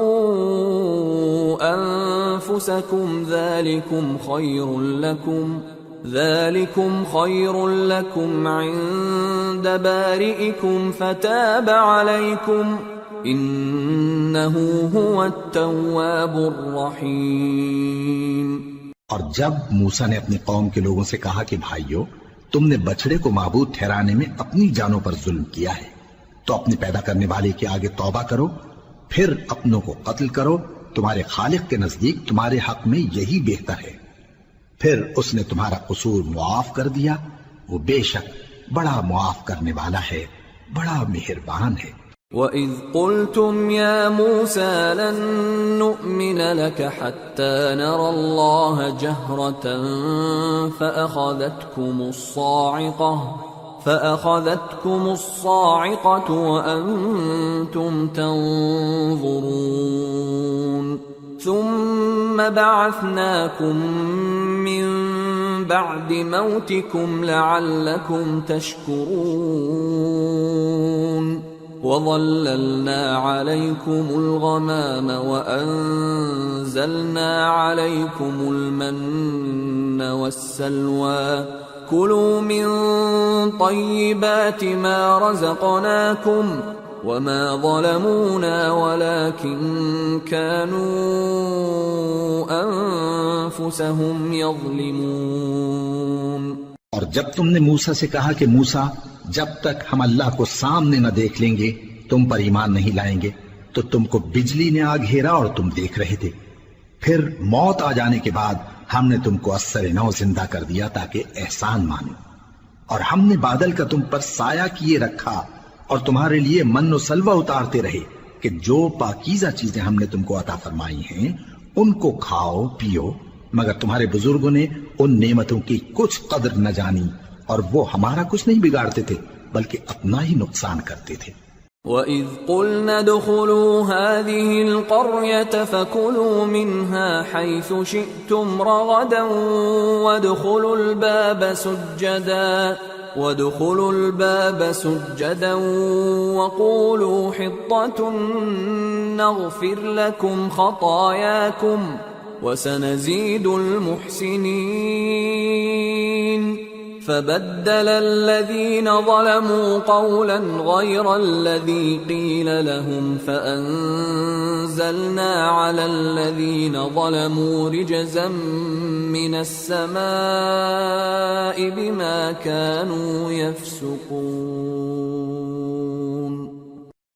أَنفُسَكُمْ ذَلِكُمْ خَيْرٌ لَكُمْ عِندَ بَارِئِكُمْ فَتَابَ عَلَيْكُمْ إِنَّهُ هُوَ التَّوَّابُ الرَّحِيمُ۔ اور جب موسیٰ نے اپنی قوم کے لوگوں سے کہا کہ بھائیو، تم نے بچڑے کو معبود ٹھہرانے میں اپنی جانوں پر ظلم کیا ہے، تو اپنے پیدا کرنے والے کے آگے توبہ کرو، پھر اپنوں کو قتل کرو، تمہارے خالق کے نزدیک تمہارے حق میں یہی بہتر ہے۔ پھر اس نے تمہارا قصور معاف کر دیا، وہ بے شک بڑا معاف کرنے والا ہے، بڑا مہربان ہے۔ وَإِذْ قُلْتُمْ يَا مُوسَىٰ لَن نُّؤْمِنَ لَكَ حَتَّىٰ نَرَى اللَّهَ جَهْرَةً فأخذتكم الصاعقة وأنتم تنظرون ثم بعثناكم من بعد موتكم لعلكم تشكرون وظللنا عليكم الغمام وأنزلنا عليكم المن والسلوى كلوا من طيبات ما رزقناكم وما ظلمونا ولكن كانوا أنفسهم يظلمون۔ اور جب تم نے موسیٰ سے کہا کہ موسیٰ جب تک ہم اللہ کو سامنے نہ دیکھ لیں گے تم پر ایمان نہیں لائیں گے، تو تم کو بجلی نے آ گھیرا اور تم دیکھ رہے تھے، پھر موت آ جانے کے بعد ہم نے تم کو اثر نو زندہ کر دیا تاکہ احسان مانو، اور ہم نے بادل کا تم پر سایہ کیے رکھا اور تمہارے لیے من و سلوہ اتارتے رہے کہ جو پاکیزہ چیزیں ہم نے تم کو عطا فرمائی ہیں ان کو کھاؤ پیو، مگر تمہارے بزرگوں نے ان نعمتوں کی کچھ قدر نہ جانی اور وہ ہمارا کچھ نہیں بگاڑتے تھے بلکہ اپنا ہی نقصان کرتے تھے۔ وَإِذْ قُلْنَا ادْخُلُوا هَٰذِهِ الْقَرْيَةَ فَكُلُوا مِنْهَا حَيْثُ شِئْتُمْ رَغَدًا وَادْخُلُوا الْبَابَ سُجَّدًا وَقُولُوا حِطَّةٌ نَغْفِرْ لَكُمْ خَطَايَاكُمْ وَسَنَزِيدُ الْمُحْسِنِينَ فبدل الذين ظلموا قولا غير الذي قيل لهم فأنزلنا على الذين ظلموا رجزا من السماء بما كانوا يفسقون۔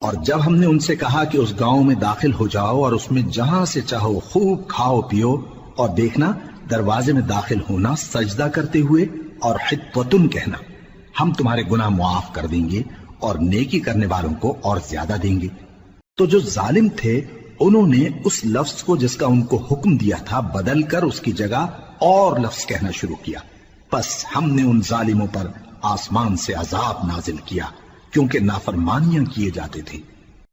اور جب ہم نے ان سے کہا کہ اس گاؤں میں داخل ہو جاؤ اور اس میں جہاں سے چاہو خوب کھاؤ پیو، اور دیکھنا دروازے میں داخل ہونا سجدہ کرتے ہوئے اور حطوتن کہنا، ہم تمہارے گناہ معاف کر دیں گے اور نیکی کرنے والوں کو اور زیادہ دیں گے۔ تو جو ظالم تھے انہوں نے اس لفظ کو جس کا ان کو حکم دیا تھا بدل کر اس کی جگہ اور لفظ کہنا شروع کیا، پس ہم نے ان ظالموں پر آسمان سے عذاب نازل کیا کیونکہ نافرمانیاں کیے جاتے تھے۔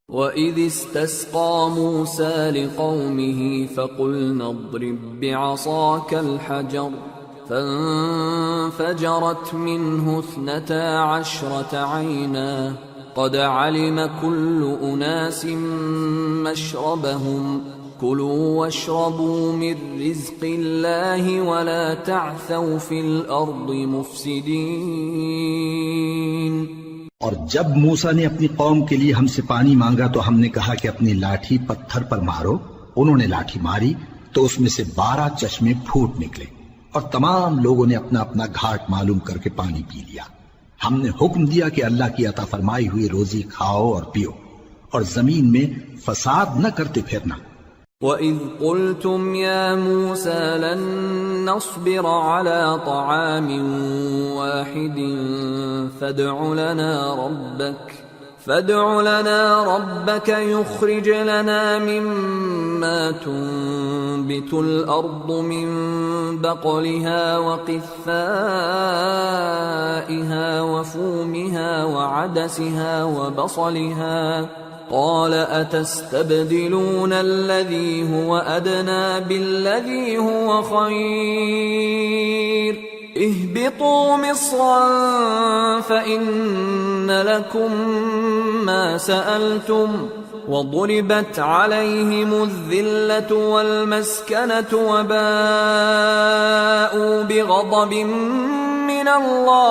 وَإِذِ اسْتَسْقَىٰ مُوسَىٰ لِقَوْمِهِ فَقُلْنَا اضْرِب بِّعَصَاكَ الْحَجَرَ فانفجرت منه 12 عينا قد علم كل أناس مشربهم كلوا واشربوا من رزق الله ولا تعثوا في الأرض مفسدين۔ اور جب موسیٰ نے اپنی قوم کے لیے ہم سے پانی مانگا تو ہم نے کہا کہ اپنی لاٹھی پتھر پر مارو، انہوں نے لاٹھی ماری تو اس میں سے 12 چشمے پھوٹ نکلے اور تمام لوگوں نے اپنا اپنا گھاٹ معلوم کر کے پانی پی لیا۔ ہم نے حکم دیا کہ اللہ کی عطا فرمائی ہوئی روزی کھاؤ اور پیو اور زمین میں فساد نہ کرتے پھرنا۔ وَإِذْ قُلْتُمْ يَا مُوسَىٰ لَن نَّصْبِرَ عَلَىٰ طَعَامٍ وَاحِدٍ فادع لنا ربك يخرج لنا مما تنبت الأرض من بقلها وقثائها وفومها وعدسها وبصلها قال أتستبدلون الذي هو أدنى بالذي هو خير اهبطوا مصرا فإن لكم ما سألتم وضربت عليهم الذلة والمسكنة وباءوا بغضب من الله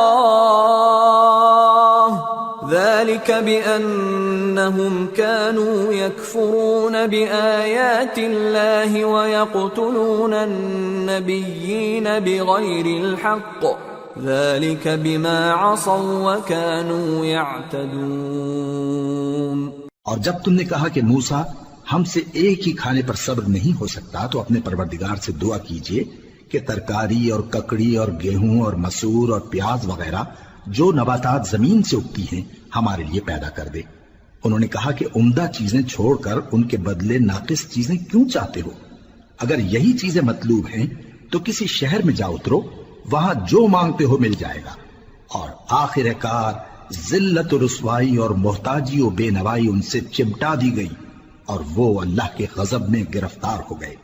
ذلك بأنهم كانوا يكفرون بآيات الله ويقتلون النبيين بغير الحق ذلك بما عصوا وكانوا يعتدون۔ اور جب تم نے کہا کہ موسیٰ ہم سے ایک ہی کھانے پر صبر نہیں ہو سکتا تو اپنے پروردگار سے دعا کیجئے کہ ترکاری اور ککڑی اور گیہوں اور مسور اور پیاز وغیرہ جو نباتات زمین سے اگتی ہیں ہمارے لیے پیدا کر دے۔ انہوں نے کہا کہ عمدہ چیزیں چھوڑ کر ان کے بدلے ناقص چیزیں کیوں چاہتے ہو؟ اگر یہی چیزیں مطلوب ہیں تو کسی شہر میں جا اترو، وہاں جو مانگتے ہو مل جائے گا، اور آخر کار ذلت و رسوائی اور محتاجی و بے نوائی ان سے چمٹا دی گئی اور وہ اللہ کے غضب میں گرفتار ہو گئے،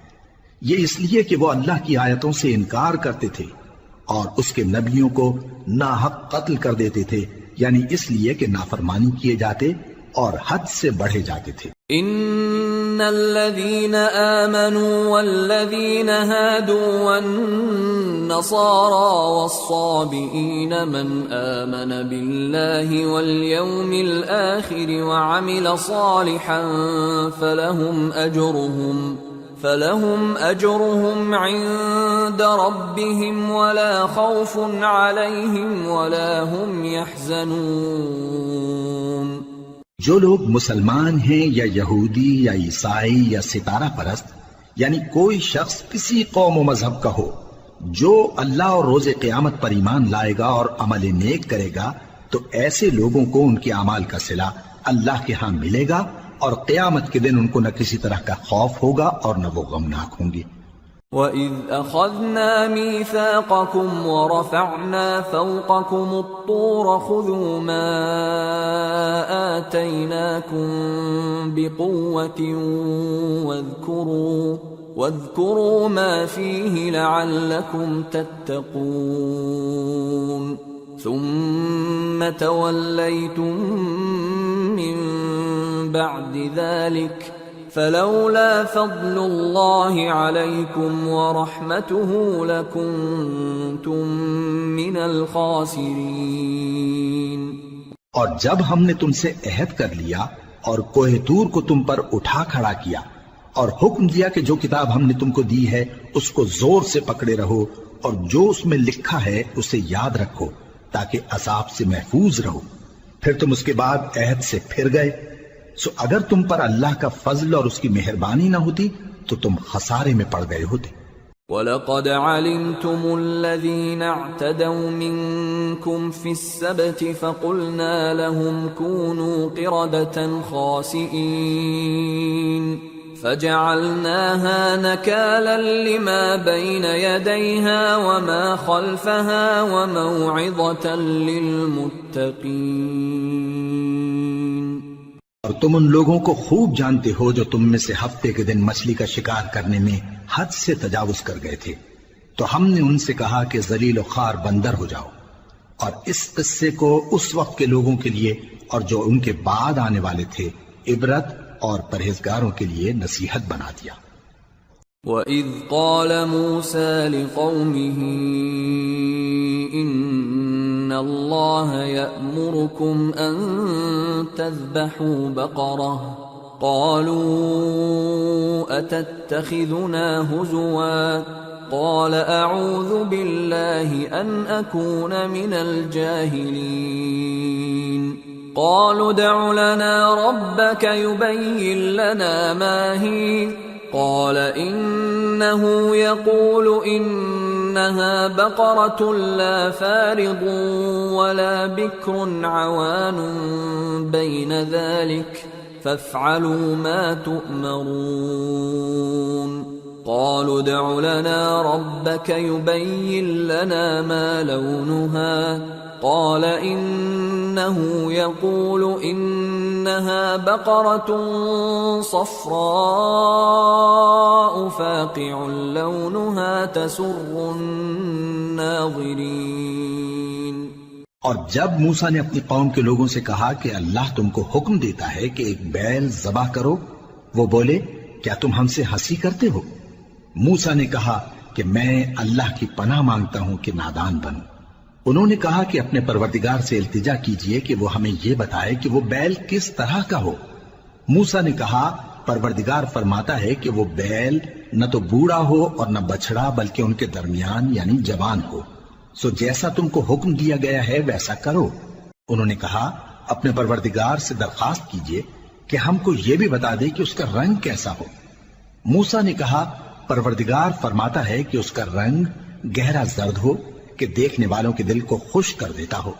یہ اس لیے کہ وہ اللہ کی آیتوں سے انکار کرتے تھے اور اس کے نبیوں کو ناحق قتل کر دیتے تھے، یعنی اس لیے کہ نافرمانی کیے جاتے اور حد سے بڑھے جاتے تھے۔ ان الذين آمنوا والذين هادوا والنصارى والصابئين من آمن بالله واليوم الآخر وعمل صالحا فلهم أجرهم عند ربهم ولا خوف عليهم ولا هم يحزنون۔ جو لوگ مسلمان ہیں یا یہودی یا عیسائی یا ستارہ پرست، یعنی کوئی شخص کسی قوم و مذہب کا ہو، جو اللہ اور روز قیامت پر ایمان لائے گا اور عمل نیک کرے گا تو ایسے لوگوں کو ان کے اعمال کا صلہ اللہ کے ہاں ملے گا اور قیامت کے دن ان کو نہ کسی طرح کا خوف ہوگا اور نہ وہ غمناک ہوں گے۔ وَإِذْ أَخَذْنَا مِيثَاقَكُمْ وَرَفَعْنَا فَوْقَكُمُ الطُّورَ خُذُوا مَا آتَيْنَاكُمْ بِقُوَّةٍ وَاذْكُرُوا مَا فِيهِ لَعَلَّكُمْ تَتَّقُونَ ثُمَّ تَوَلَّيْتُمْ مِنْ بَعْدِ ذَلِكَ فلولا فضل اللہ علیکم ورحمتہ لکنتم من الخاسرین۔ اور جب ہم نے تم سے عہد کر لیا اور کوہ طور کو تم پر اٹھا کھڑا کیا اور حکم دیا کہ جو کتاب ہم نے تم کو دی ہے اس کو زور سے پکڑے رہو اور جو اس میں لکھا ہے اسے یاد رکھو تاکہ عذاب سے محفوظ رہو، پھر تم اس کے بعد عہد سے پھر گئے، سو اگر تم پر اللہ کا فضل اور اس کی مہربانی نہ ہوتی تو تم خسارے میں پڑ گئے ہوتے۔ وَلَقَدْ عَلِمْتُمُ الَّذِينَ اعْتَدَوْا مِنْكُمْ فِي السَّبْتِ فَقُلْنَا لَهُمْ كُونُوا قِرَدَةً خَاسِئِينَ فَجَعَلْنَاهَا نَكَالًا لِمَا بَيْنَ يَدَيْهَا وَمَا خَلْفَهَا وَمَوْعِظَةً لِلْمُتَّقِينَ۔ اور تم ان لوگوں کو خوب جانتے ہو جو تم میں سے ہفتے کے دن مچھلی کا شکار کرنے میں حد سے تجاوز کر گئے تھے، تو ہم نے ان سے کہا کہ ذلیل و خوار بندر ہو جاؤ، اور اس قصے کو اس وقت کے لوگوں کے لیے اور جو ان کے بعد آنے والے تھے عبرت اور پرہیزگاروں کے لیے نصیحت بنا دیا۔ وَإِذْ قَالَ مُوسَى لِقَوْمِهِ إِنَّ اللَّهَ يَأْمُرُكُمْ أَن تَذْبَحُوا بَقَرَةً قَالُوا أَتَتَّخِذُنَا هُزُوًا قَالَ أَعُوذُ بِاللَّهِ أَنْ أَكُونَ مِنَ الْجَاهِلِينَ قَالُوا ادْعُ لَنَا رَبَّكَ يُبَيِّن لَّنَا مَا هِيَ قال إنه يقول إنها بقرة لا فارض ولا بكر عوان بين ذلك فافعلوا ما تؤمرون قالوا ادع لنا ربك يبين لنا ما لونها قال إنه يقول إنها بقرة صفراء فاقع لونها تسر الناظرين۔ اور جب موسیٰ نے اپنی قوم کے لوگوں سے کہا کہ اللہ تم کو حکم دیتا ہے کہ ایک بیل ذبح کرو، وہ بولے کیا تم ہم سے ہنسی کرتے ہو؟ موسیٰ نے کہا کہ میں اللہ کی پناہ مانگتا ہوں کہ نادان بنوں۔ انہوں نے کہا کہ اپنے پروردگار سے التجا کیجئے کہ وہ ہمیں یہ بتائے کہ وہ بیل کس طرح کا ہو۔ موسیٰ نے کہا پروردگار فرماتا ہے کہ وہ بیل نہ تو بوڑھا ہو اور نہ بچڑا بلکہ ان کے درمیان یعنی جوان ہو، سو جیسا تم کو حکم دیا گیا ہے ویسا کرو۔ انہوں نے کہا اپنے پروردگار سے درخواست کیجئے کہ ہم کو یہ بھی بتا دے کہ اس کا رنگ کیسا ہو۔ موسیٰ نے کہا پروردگار فرماتا ہے کہ اس کا رنگ گہرا زرد ہو کہ دیکھنے والوں کے دل کو خوش کر دیتا ہو۔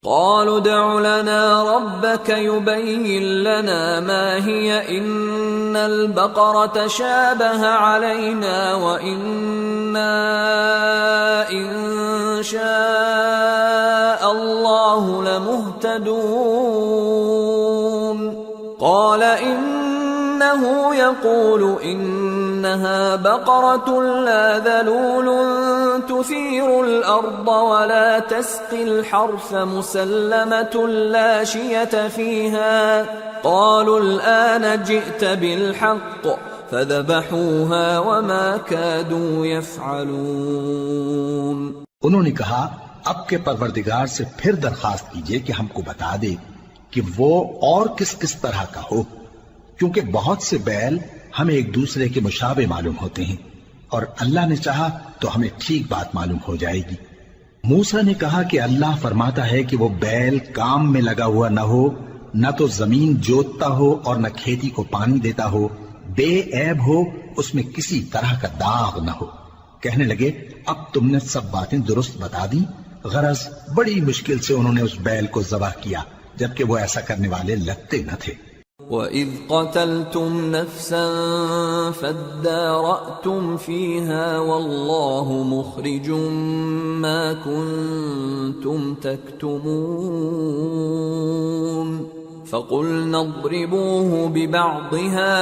قالوا ادع لنا ربك يبين لنا ما هي إن البقرة شابه علينا وإنا إن شاء الله لمهتدون قال إنه يقول إنها بقرة لا ذلول تثير الأرض ولا تسقي الحرث مسلمة لا شية فيها قالوا الآن جئت بالحق فذبحوها وما كادوا يفعلون. انہوں نے کہا اب کے پروردگار سے پھر درخواست کیجئے کہ ہم کو بتا دے کہ وہ اور کس کس طرح کا ہو، کیونکہ بہت سے بیل ہمیں ایک دوسرے کے مشابہ معلوم ہوتے ہیں، اور اللہ نے چاہا تو ہمیں ٹھیک بات معلوم ہو جائے گی. موسیٰ نے کہا کہ اللہ فرماتا ہے کہ وہ بیل کام میں لگا ہوا نہ ہو، نہ تو زمین جوتتا ہو اور نہ کھیتی کو پانی دیتا ہو، بے عیب ہو، اس میں کسی طرح کا داغ نہ ہو. کہنے لگے اب تم نے سب باتیں درست بتا دی. غرض بڑی مشکل سے انہوں نے اس بیل کو ذبح کیا، جبکہ وہ ایسا کرنے والے لگتے نہ تھے. وَإِذْ قَتَلْتُمْ نَفْسًا فَادَّارَأْتُمْ فِيهَا وَاللَّهُ مُخْرِجٌ مَا كُنْتُمْ تَكْتُمُونَ فَقُلْنَا اضْرِبُوهُ بِبَعْضِهَا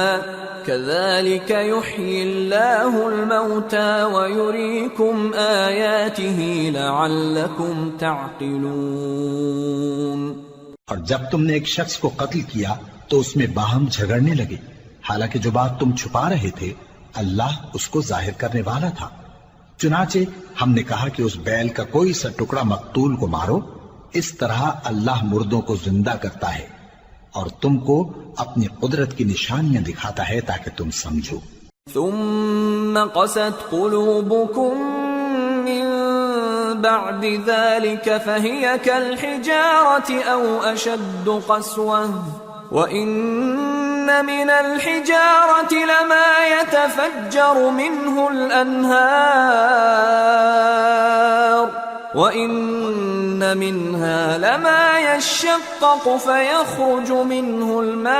كَذَلِكَ يُحْيِي اللَّهُ الْمَوْتَى وَيُرِيكُمْ آيَاتِهِ لَعَلَّكُمْ تَعْقِلُونَ. اور جب تم نے ایک شخص کو قتل کیا تو اس میں باہم جھگڑنے لگے، حالانکہ جو بات تم چھپا رہے تھے اللہ اس کو ظاہر کرنے والا تھا. چنانچہ ہم نے کہا کہ اس بیل کا کوئی سا ٹکڑا مقتول کو مارو، اس طرح اللہ مردوں کو زندہ کرتا ہے اور تم کو اپنی قدرت کی نشانیاں دکھاتا ہے تاکہ تم سمجھو. ثم قست قلوبكم من بعد ذلك فهي كالحجارة أو أشد قسوة وإن من الحجارة لما يتفجر منه الأنهار وَإِنَّ مِنْهَا لَمَا يَشَّقَّقُ فَيَخْرُجُ مِنْهُ الْمَاءُ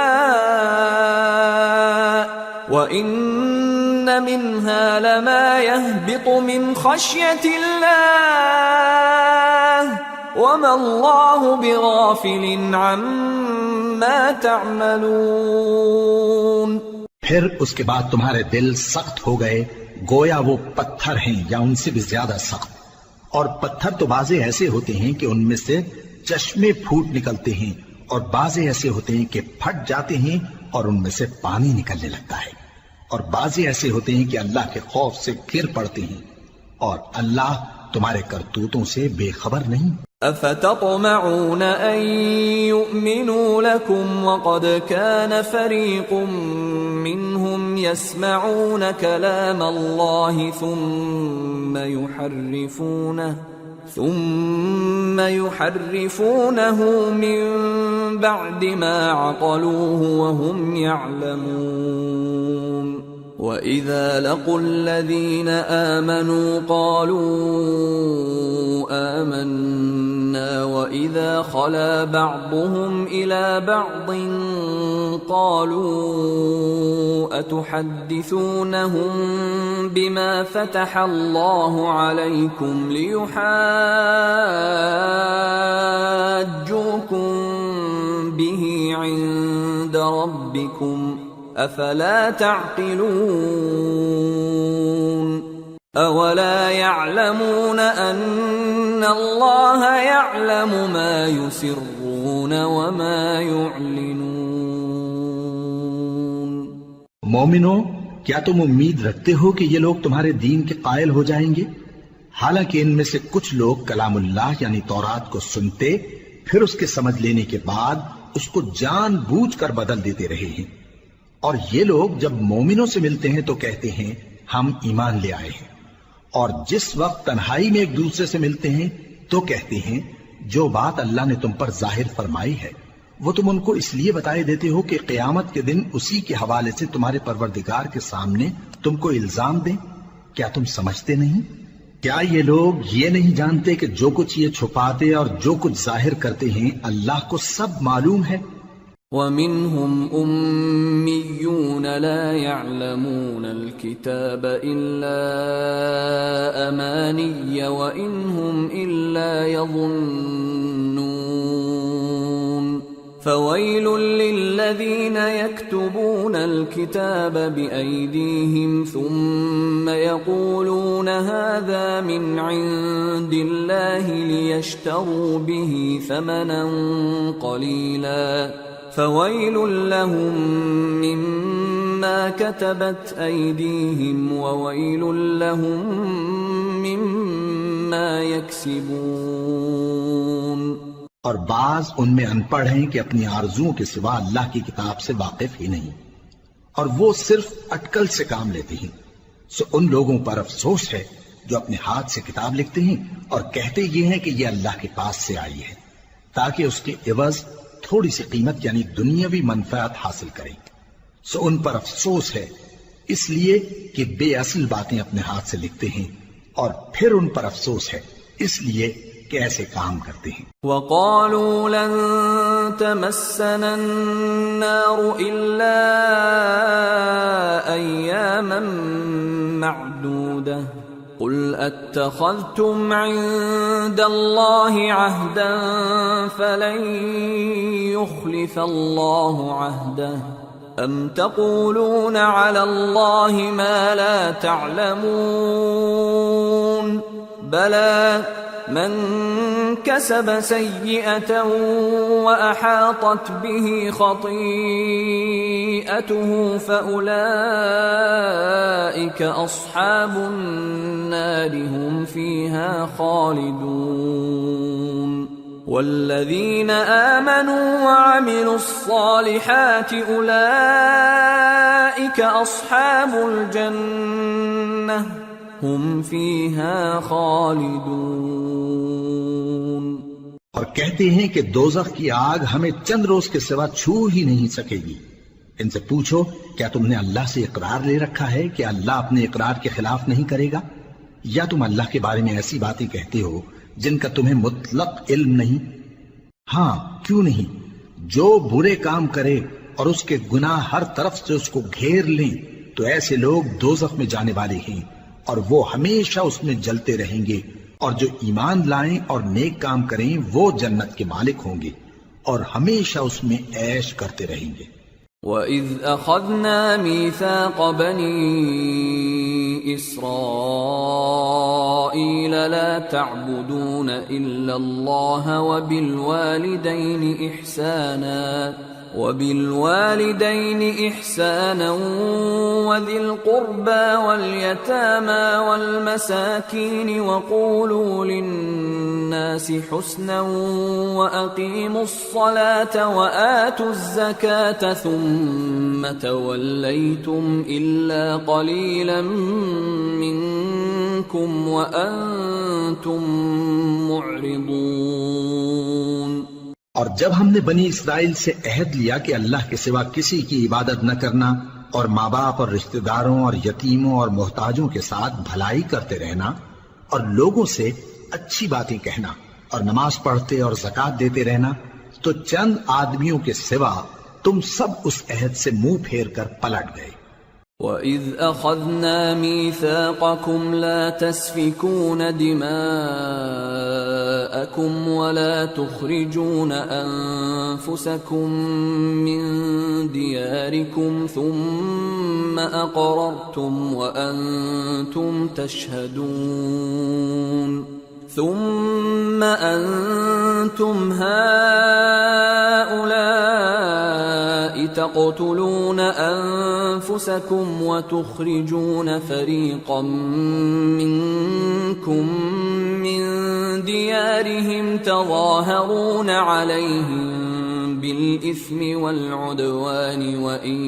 وَإِنَّ مِنْهَا لَمَا يَهْبِطُ مِنْ خَشْيَةِ اللَّهِ وَمَا اللَّهُ بِغَافِلٍ عَمَّا تَعْمَلُونَ. پھر اس کے بعد تمہارے دل سخت ہو گئے گویا وہ پتھر ہیں یا ان سے بھی زیادہ سخت. اور پتھر تو بعضے ایسے ہوتے ہیں کہ ان میں سے چشمے پھوٹ نکلتے ہیں، اور بعضے ایسے ہوتے ہیں کہ پھٹ جاتے ہیں اور ان میں سے پانی نکلنے لگتا ہے، اور بعضے ایسے ہوتے ہیں کہ اللہ کے خوف سے گر پڑتے ہیں، اور اللہ تمہارے کرتوتوں سے بے خبر نہیں. افتطمعون ان يؤمنوا لكم وقد كان فريق منهم يسمعون كلام الله ثم يحرفونه من بعد ما عقلوه وهم يعلمون. وَإِذَا لَقُوا الَّذِينَ آمَنُوا قَالُوا آمَنَّا وَإِذَا خَلَا بَعْضُهُمْ إِلَى بَعْضٍ قَالُوا أَتُحَدِّثُونَهُم بِمَا فَتَحَ اللَّهُ عَلَيْكُمْ لِيُحَاجُّوكُم بِهِ عِندَ رَبِّكُمْ افلا تعقلون. اولا يعلمون ان الله يعلم ما يسرون وما يعلنون. مومنو، کیا تم امید رکھتے ہو کہ یہ لوگ تمہارے دین کے قائل ہو جائیں گے؟ حالانکہ ان میں سے کچھ لوگ کلام اللہ یعنی تورات کو سنتے پھر اس کے سمجھ لینے کے بعد اس کو جان بوجھ کر بدل دیتے رہے ہیں. اور یہ لوگ جب مومنوں سے ملتے ہیں تو کہتے ہیں ہم ایمان لے آئے ہیں، اور جس وقت تنہائی میں ایک دوسرے سے ملتے ہیں تو کہتے ہیں جو بات اللہ نے تم پر ظاہر فرمائی ہے وہ تم ان کو اس لیے بتائے دیتے ہو کہ قیامت کے دن اسی کے حوالے سے تمہارے پروردگار کے سامنے تم کو الزام دیں. کیا تم سمجھتے نہیں؟ کیا یہ لوگ یہ نہیں جانتے کہ جو کچھ یہ چھپاتے اور جو کچھ ظاہر کرتے ہیں اللہ کو سب معلوم ہے؟ وَمِنْهُمْ أُمِّيُّونَ لَا يَعْلَمُونَ الْكِتَابَ إِلَّا أَمَانِيَّ وَإِنْ هُمْ إِلَّا يَظُنُّونَ فويل للذين يكتبون الكتاب بأيديهم ثم يقولون هذا من عند الله ليشتروا به ثمنا قليلا فويل لهم مما كتبت أيديهم وويل لهم مما يكسبون۔ اور بعض ان میں ان پڑھ ہیں کہ اپنی آرزوؤں کے سوا اللہ کی کتاب سے واقف ہی نہیں، اور وہ صرف اٹکل سے کام لیتے ہیں۔ سو ان لوگوں پر افسوس ہے جو اپنے ہاتھ سے کتاب لکھتے ہیں اور کہتے یہ ہیں کہ یہ اللہ کے پاس سے آئی ہے، تاکہ اس کے عوض تھوڑی سی قیمت یعنی دنیاوی منفعت حاصل کریں۔ سو ان پر افسوس ہے اس لیے کہ بے اصل باتیں اپنے ہاتھ سے لکھتے ہیں، اور پھر ان پر افسوس ہے اس لیے کہ ایسے کام کرتے ہیں۔ وَقَالُوا لَن تَمَسَّنَا النَّارُ إِلَّا أَيَّامًا مَّعْدُودَةً قُلْ أَتَّخَذْتُمْ عِندَ اللَّهِ عَهْدًا فَلَن يُخْلِفَ اللَّهُ عَهْدَهُ أَمْ تَقُولُونَ عَلَى اللَّهِ مَا لَا تَعْلَمُونَ بَلَى من كسب سيئة وأحاطت به خطيئته فأولئك أصحاب النار هم فيها خالدون والذين آمنوا وعملوا الصالحات أولئك أصحاب الجنة ہم فیہا خالدون۔ اور کہتے ہیں کہ دوزخ کی آگ ہمیں چند روز کے سوا چھو ہی نہیں سکے گی۔ ان سے پوچھو کیا تم نے اللہ سے اقرار لے رکھا ہے کہ اللہ اپنے اقرار کے خلاف نہیں کرے گا، یا تم اللہ کے بارے میں ایسی باتیں کہتے ہو جن کا تمہیں مطلق علم نہیں؟ ہاں کیوں نہیں، جو برے کام کرے اور اس کے گناہ ہر طرف سے اس کو گھیر لیں تو ایسے لوگ دوزخ میں جانے والے ہیں، اور وہ ہمیشہ اس میں جلتے رہیں گے، اور جو ایمان لائیں اور نیک کام کریں وہ جنت کے مالک ہوں گے اور ہمیشہ اس میں عیش کرتے رہیں گے۔ وَإِذْ أَخَذْنَا مِيثَاقَ بَنِي إِسْرَائِيلَ لَا تَعْبُدُونَ إِلَّا اللَّهَ وَبِالْوَالِدَيْنِ إِحْسَانًا وَذِي الْقُرْبَى وَالْيَتَامَى وَالْمَسَاكِينِ وَقُولُوا لِلنَّاسِ حُسْنًا وَأَقِيمُوا الصَّلَاةَ وَآتُوا الزَّكَاةَ ثُمَّ تَوَلَّيْتُمْ إِلَّا قَلِيلًا مِّنكُمْ وَأَنتُمْ مُعْرِضُونَ۔ اور جب ہم نے بنی اسرائیل سے عہد لیا کہ اللہ کے سوا کسی کی عبادت نہ کرنا، اور ماں باپ اور رشتہ داروں اور یتیموں اور محتاجوں کے ساتھ بھلائی کرتے رہنا، اور لوگوں سے اچھی باتیں کہنا، اور نماز پڑھتے اور زکوٰۃ دیتے رہنا، تو چند آدمیوں کے سوا تم سب اس عہد سے منہ پھیر کر پلٹ گئے۔ وَإِذْ أَخَذْنَا مِيثَاقَكُمْ لَا تَسْفِكُونَ دِمَاءَكُمْ وَلَا تُخْرِجُونَ أَنفُسَكُمْ مِنْ دِيَارِكُمْ ثُمَّ أَقْرَرْتُمْ وَأَنْتُمْ تَشْهَدُونَ ثُمَّ أَنْتُمْ هَؤُلَاءِ تَقْتُلُونَ أَنفُسَكُمْ وَتُخْرِجُونَ فَرِيقًا مِّنكُمْ مِنْ دِيَارِهِمْ تَظَاهَرُونَ عَلَيْهِمْ بِالْإِثْمِ وَالْعُدْوَانِ وَإِنْ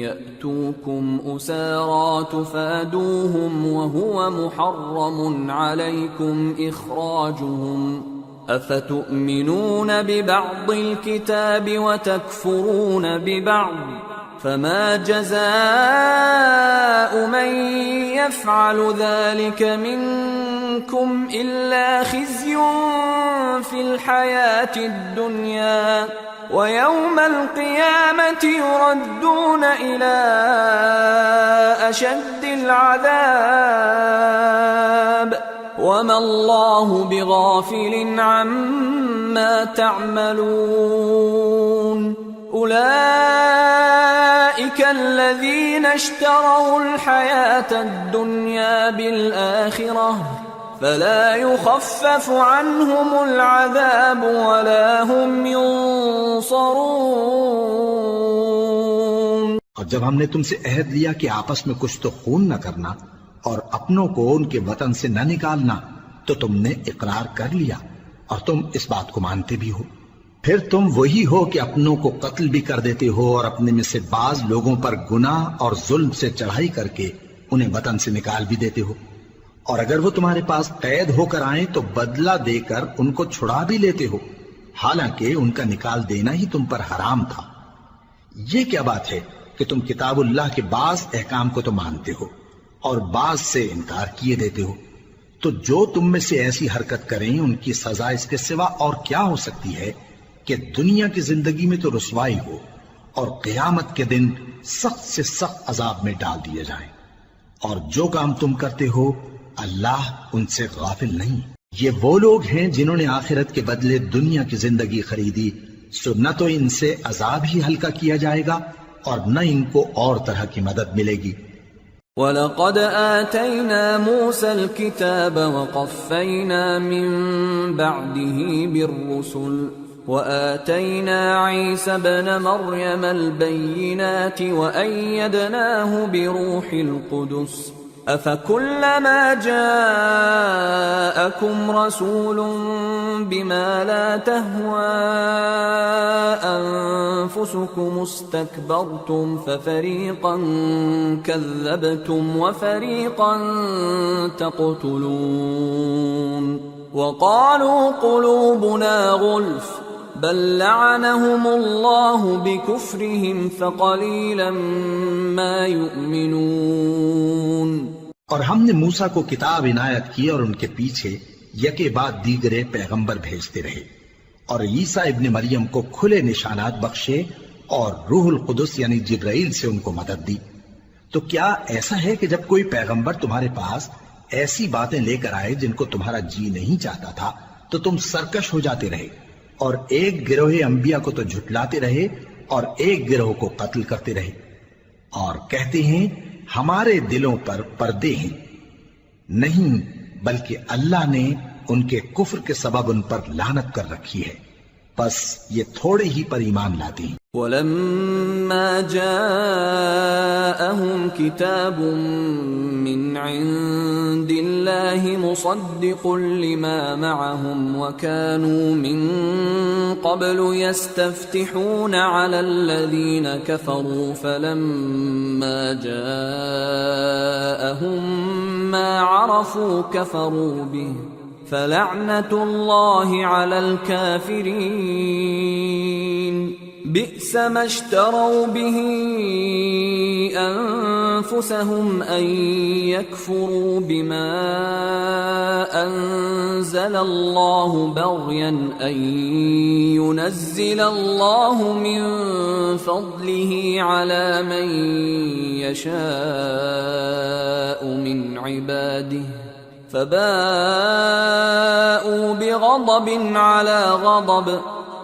يَأْتُوكُمْ أُسَارَى تُفَادُوهُمْ وَهُوَ مُحَرَّمٌ عَلَيْكُمْ إِخْرَاجُهُمْ أَفَتُؤْمِنُونَ بِبَعْضِ الْكِتَابِ وَتَكْفُرُونَ بِبَعْضٍ فَمَا جَزَاءُ مَنْ يَفْعَلُ ذَلِكَ مِنْكُمْ إِلَّا خِزْيٌ فِي الْحَيَاةِ الدُّنْيَا وَيَوْمَ الْقِيَامَةِ يُرَدُّونَ إِلَى أَشَدِّ الْعَذَابِ وما الله بغافل عما تعملون أولئك الذين اشتروا الحياة الدنيا بالآخرة فلا يخفف عنهم العذاب ولا هم ينصرون۔ اور جب ہم نے تم سے عہد لیا کہ آپس میں کچھ تو خون نہ کرنا اور اپنوں کو ان کے وطن سے نہ نکالنا، تو تم نے اقرار کر لیا اور تم اس بات کو مانتے بھی ہو۔ پھر تم وہی ہو کہ اپنوں کو قتل بھی کر دیتے ہو اور اپنے میں سے بعض لوگوں پر گناہ اور ظلم سے چڑھائی کر کے انہیں وطن سے نکال بھی دیتے ہو، اور اگر وہ تمہارے پاس قید ہو کر آئیں تو بدلہ دے کر ان کو چھڑا بھی لیتے ہو، حالانکہ ان کا نکال دینا ہی تم پر حرام تھا۔ یہ کیا بات ہے کہ تم کتاب اللہ کے بعض احکام کو تو مانتے ہو اور بعض سے انکار کیے دیتے ہو؟ تو جو تم میں سے ایسی حرکت کریں ان کی سزا اس کے سوا اور کیا ہو سکتی ہے کہ دنیا کی زندگی میں تو رسوائی ہو اور قیامت کے دن سخت سے سخت عذاب میں ڈال دیے جائیں۔ اور جو کام تم کرتے ہو اللہ ان سے غافل نہیں۔ یہ وہ لوگ ہیں جنہوں نے آخرت کے بدلے دنیا کی زندگی خریدی، سو نہ تو ان سے عذاب ہی ہلکا کیا جائے گا اور نہ ان کو اور طرح کی مدد ملے گی۔ وَلَقَدْ آتَيْنَا مُوسَى الْكِتَابَ وَقَفَّيْنَا مِن بَعْدِهِ بِالرُّسُلِ وَآتَيْنَا عِيسَى ابْنَ مَرْيَمَ الْبَيِّنَاتِ وَأَيَّدْنَاهُ بِرُوحِ الْقُدُسِ أَفَكُلَّمَا جَاءَكُمْ رَسُولٌ بِمَا لَا تَهْوَى أَنفُسُكُمُ اسْتَكْبَرْتُمْ فَفَرِيقًا كَذَّبْتُمْ وَفَرِيقًا تَقْتُلُونَ وَقَالُوا قُلُوبُنَا غُلْفٌ بَل لَّعَنَهُمُ اللَّهُ بِكُفْرِهِمْ فَقَلِيلًا مَّا يُؤْمِنُونَ۔ اور ہم نے موسیٰ کو کتاب عنایت کی اور ان کے پیچھے یکے بعد دیگرے پیغمبر بھیجتے رہے، اور عیسیٰ ابن مریم کو کھلے نشانات بخشے اور روح القدس یعنی جبرائیل سے ان کو مدد دی۔ تو کیا ایسا ہے کہ جب کوئی پیغمبر تمہارے پاس ایسی باتیں لے کر آئے جن کو تمہارا جی نہیں چاہتا تھا تو تم سرکش ہو جاتے رہے، اور ایک گروہ انبیاء کو تو جھٹلاتے رہے اور ایک گروہ کو قتل کرتے رہے، اور کہتے ہیں ہمارے دلوں پر پردے ہیں؟ نہیں، بلکہ اللہ نے ان کے کفر کے سبب ان پر لعنت کر رکھی ہے، بس یہ تھوڑے ہی پر ایمان لاتے ہیں۔ وَلَمَّا جَاءَهُمْ كِتَابٌ مِّنْ عِندِ اللَّهِ مُصَدِّقٌ لِّمَا مَعَهُمْ وَكَانُوا مِن قَبْلُ يَسْتَفْتِحُونَ عَلَى الَّذِينَ كَفَرُوا فَلَمَّا جَاءَهُم مَّا عَرَفُوا كَفَرُوا بِهِ فَلَعْنَةُ اللَّهِ عَلَى الْكَافِرِينَ بئس ما اشتروا به أنفسهم أن يكفروا بما أنزل الله بغيا أن ينزل الله من فضله على من يشاء من عباده فباءوا بغضب على غضب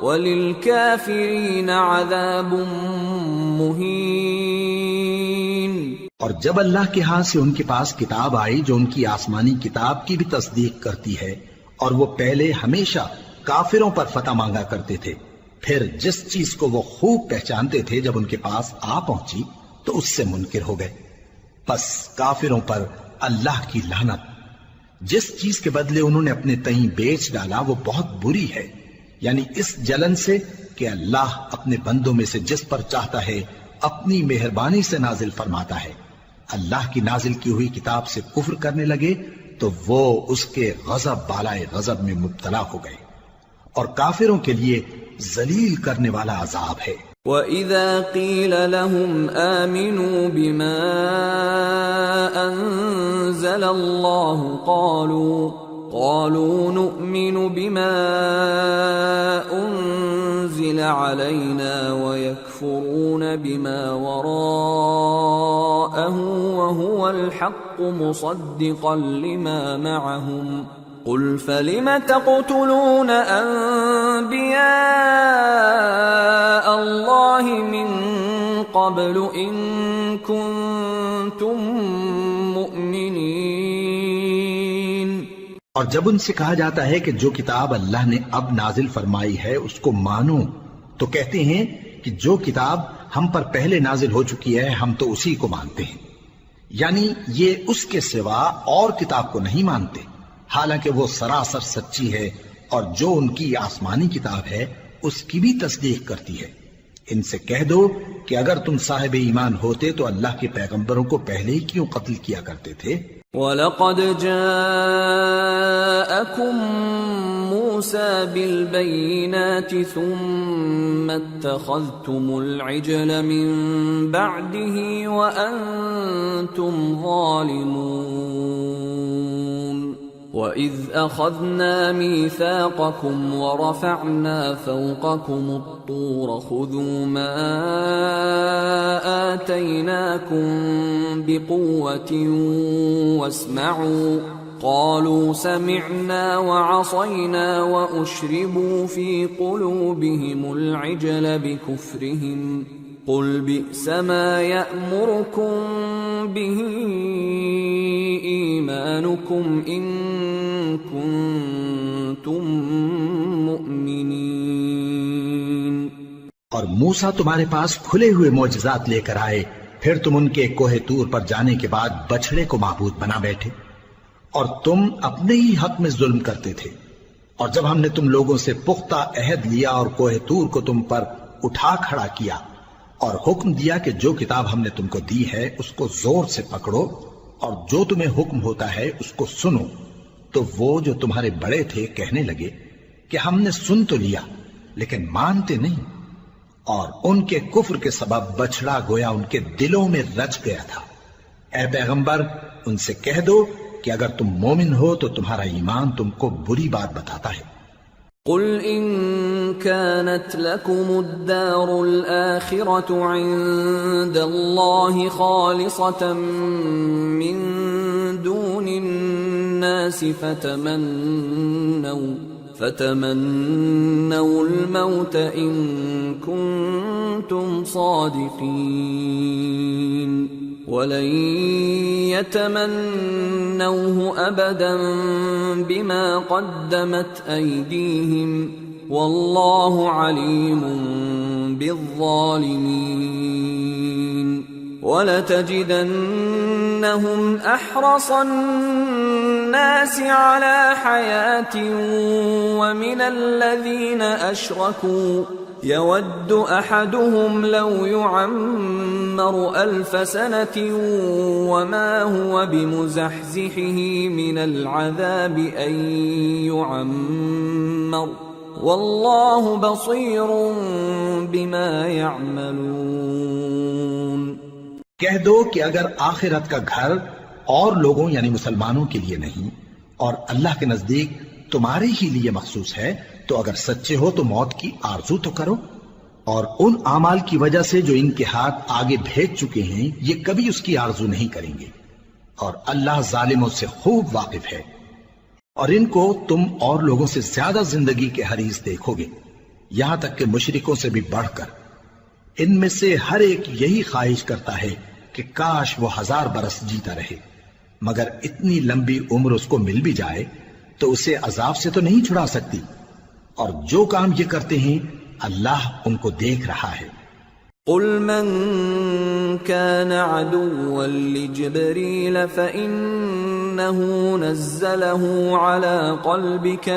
وَلِلْكَافِرِينَ عَذَابٌ مُّهِينٌ۔ اور جب اللہ کے ہاں سے ان کے پاس کتاب آئی جو ان کی آسمانی کتاب کی بھی تصدیق کرتی ہے، اور وہ پہلے ہمیشہ کافروں پر فتح مانگا کرتے تھے، پھر جس چیز کو وہ خوب پہچانتے تھے جب ان کے پاس آ پہنچی تو اس سے منکر ہو گئے، پس کافروں پر اللہ کی لعنت۔ جس چیز کے بدلے انہوں نے اپنے تئیں بیچ ڈالا وہ بہت بری ہے، یعنی اس جلن سے کہ اللہ اپنے بندوں میں سے جس پر چاہتا ہے اپنی مہربانی سے نازل فرماتا ہے۔ اللہ کی نازل کی ہوئی کتاب سے کفر کرنے لگے تو وہ اس کے غضب بالائے غضب میں مبتلا ہو گئے، اور کافروں کے لیے ذلیل کرنے والا عذاب ہے۔ وَإِذَا قِيلَ لَهُمْ آمِنُوا بِمَا أَنزَلَ اللَّهُ قالوا نؤمن بما أنزل علينا ويكفرون بما وراءه وهو الحق مصدقا لما معهم قل فلم تقتلون انبیاء اللہ من قبل ان کنتم مؤمنین۔ اور جب ان سے کہا جاتا ہے کہ جو کتاب اللہ نے اب نازل فرمائی ہے اس کو مانو، تو کہتے ہیں کہ جو کتاب ہم پر پہلے نازل ہو چکی ہے ہم تو اسی کو مانتے ہیں، یعنی یہ اس کے سوا اور کتاب کو نہیں مانتے، حالانکہ وہ سراسر سچی ہے اور جو ان کی آسمانی کتاب ہے اس کی بھی تصدیق کرتی ہے۔ ان سے کہہ دو کہ اگر تم صاحب ایمان ہوتے تو اللہ کے پیغمبروں کو پہلے ہی کیوں قتل کیا کرتے تھے؟ وَلَقَدْ جَاءَكُمْ مُوسَى بِالْبَيِّنَاتِ ثُمَّ اتَّخَذْتُمُ الْعِجْلَ مِنْ بَعْدِهِ وَأَنْتُمْ ظَالِمُونَ وَإِذْ أَخَذْنَا مِيثَاقَكُمْ وَرَفَعْنَا فَوْقَكُمُ الطُّورَ خُذُوا مَا آتَيْنَاكُمْ بِقُوَّةٍ وَاسْمَعُوا قَالُوا سَمِعْنَا وَعَصَيْنَا وَأُشْرِبُوا فِي قُلُوبِهِمُ الْعِجْلَ بِكُفْرِهِمْ قُلْ بِئْسَ مَا يَأْمُرُكُمْ بِهِ إِيمَانُكُمْ إِن كُنتُم مُؤْمِنِينَ۔ اور موسیٰ تمہارے پاس کھلے ہوئے معجزات لے کر آئے، پھر تم ان کے کوہ طور پر جانے کے بعد بچڑے کو معبود بنا بیٹھے، اور تم اپنے ہی حق میں ظلم کرتے تھے۔ اور جب ہم نے تم لوگوں سے پختہ عہد لیا اور کوہ طور کو تم پر اٹھا کھڑا کیا اور حکم دیا کہ جو کتاب ہم نے تم کو دی ہے اس کو زور سے پکڑو اور جو تمہیں حکم ہوتا ہے اس کو سنو، تو وہ جو تمہارے بڑے تھے کہنے لگے کہ ہم نے سن تو لیا لیکن مانتے نہیں، اور ان کے کفر کے سبب بچڑا گویا ان کے دلوں میں رچ گیا تھا۔ اے پیغمبر ان سے کہہ دو کہ اگر تم مومن ہو تو تمہارا ایمان تم کو بری بات بتاتا ہے۔ قل ان كانت لكم الدار الآخرة عند الله خالصة من دون الناس فتمنوا الموت إن كنتم صادقين ولن يتمنوه أبدا بما قدمت أيديهم والله عليم بالظالمين ولتجدنهم أحرص الناس على حياة ومن الذين أشركوا يود أحدهم لو يعمر 1000 سنة وما هو بمزحزحه من العذاب أن يعمر والله بصير بما يعملون۔ کہہ دو کہ اگر آخرت کا گھر اور لوگوں یعنی مسلمانوں کے لیے نہیں اور اللہ کے نزدیک تمہارے ہی لیے مخصوص ہے تو اگر سچے ہو تو موت کی آرزو تو کرو، اور ان اعمال کی وجہ سے جو ان کے ہاتھ آگے بھیج چکے ہیں یہ کبھی اس کی آرزو نہیں کریں گے، اور اللہ ظالموں سے خوب واقف ہے۔ اور ان کو تم اور لوگوں سے زیادہ زندگی کے حریص دیکھو گے، یہاں تک کہ مشرکوں سے بھی بڑھ کر۔ ان میں سے ہر ایک یہی خواہش کرتا ہے کہ کاش وہ 1000 برس جیتا رہے، مگر اتنی لمبی عمر اس کو مل بھی جائے تو اسے عذاب سے تو نہیں چھڑا سکتی، اور جو کام یہ کرتے ہیں اللہ ان کو دیکھ رہا ہے۔ قل من كان عدوا لجبريل فإنه نزله على قلبك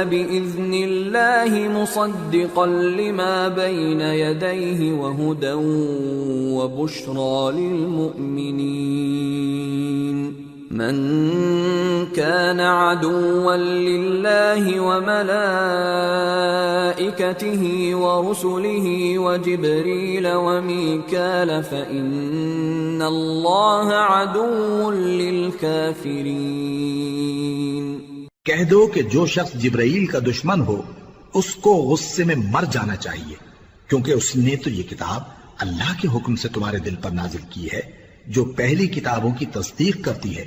بإذن الله مصدقا لما بين يديه وهدى وبشرى للمؤمنين من كان عدوا لله وملائكته ورسله وجبريل وميكال فإن الله عدو للكافرين۔ کہہ دو کہ جو شخص جبرائیل کا دشمن ہو اس کو غصے میں مر جانا چاہیے، کیونکہ اس نے تو یہ کتاب اللہ کے حکم سے تمہارے دل پر نازل کی ہے، جو پہلی کتابوں کی تصدیق کرتی ہے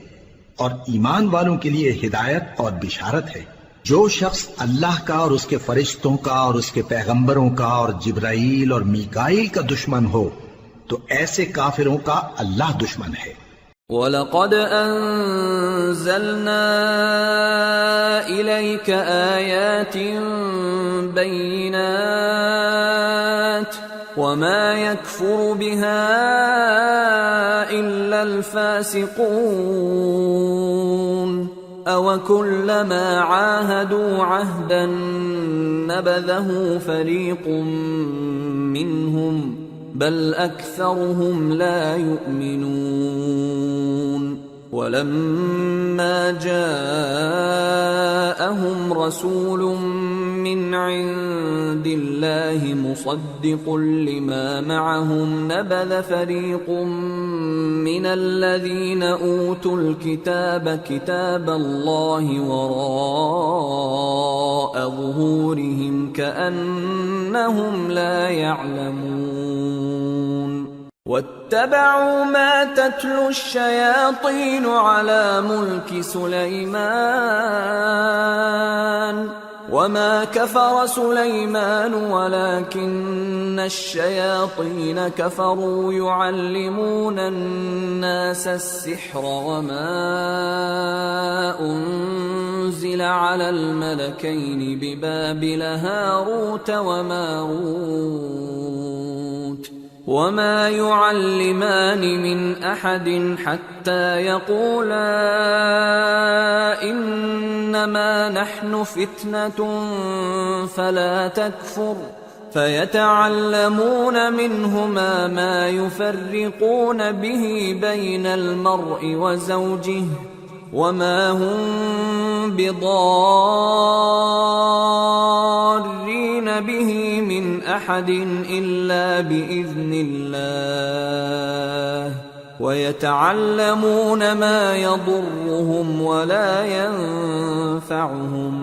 اور ایمان والوں کے لیے ہدایت اور بشارت ہے۔ جو شخص اللہ کا اور اس کے فرشتوں کا اور اس کے پیغمبروں کا اور جبرائیل اور میکائیل کا دشمن ہو تو ایسے کافروں کا اللہ دشمن ہے۔ وَلَقَدْ أَنزَلْنَا إِلَيْكَ آيَاتٍ بَيِّنَاتٍ وَمَا يَكْفُرُ بِهَا إِلَّا الْفَاسِقُونَ أَوَكُلَّمَا عَاهَدُوا عَهْدًا نَبَذَهُ فَرِيقٌ مِّنْهُمْ بل أكثرهم لا يؤمنون ولما جاءهم رسول من عند الله مصدق لما معهم نبذ فريق من الذين أوتوا الكتاب كتاب الله وراء ظهورهم كأنهم لا يعلمون واتبعوا ما تتلو الشياطين على ملك سليمان وما كفر سليمان ولكن الشياطين كفروا يعلمون الناس السحر وما أنزل على الملكين ببابل هاروت وماروت وما يعلمان من أحد حتى يقولا إنما نحن فتنة فلا تكفر فيتعلمون منهما ما يفرقون به بين المرء وزوجه وما هم بضارين به من أحد إلا بإذن الله ويتعلمون ما يضرهم ولا ينفعهم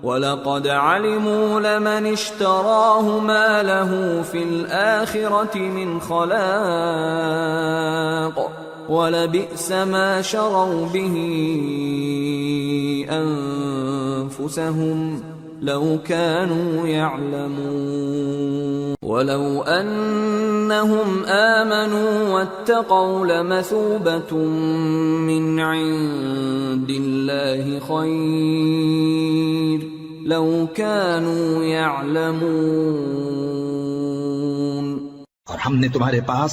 وَلَقَدْ عَلِمُوا لَمَنِ اشْتَرَاهُ مَا لَهُ فِي الْآخِرَةِ مِنْ خَلَاقٍ وَلَبِئْسَ مَا شَرَوْا بِهِ أَنفُسَهُمْ لَوْ كَانُوا يَعْلَمُونَ وَلَوْ أَنَّهُمْ آمَنُوا وَاتَّقَوْا لَمَثُوبَةٌ مِّنْ عِندِ اللَّهِ خَيْرٌ لَوْ كَانُوا يَعْلَمُونَ۔ اور ہم نے تمہارے پاس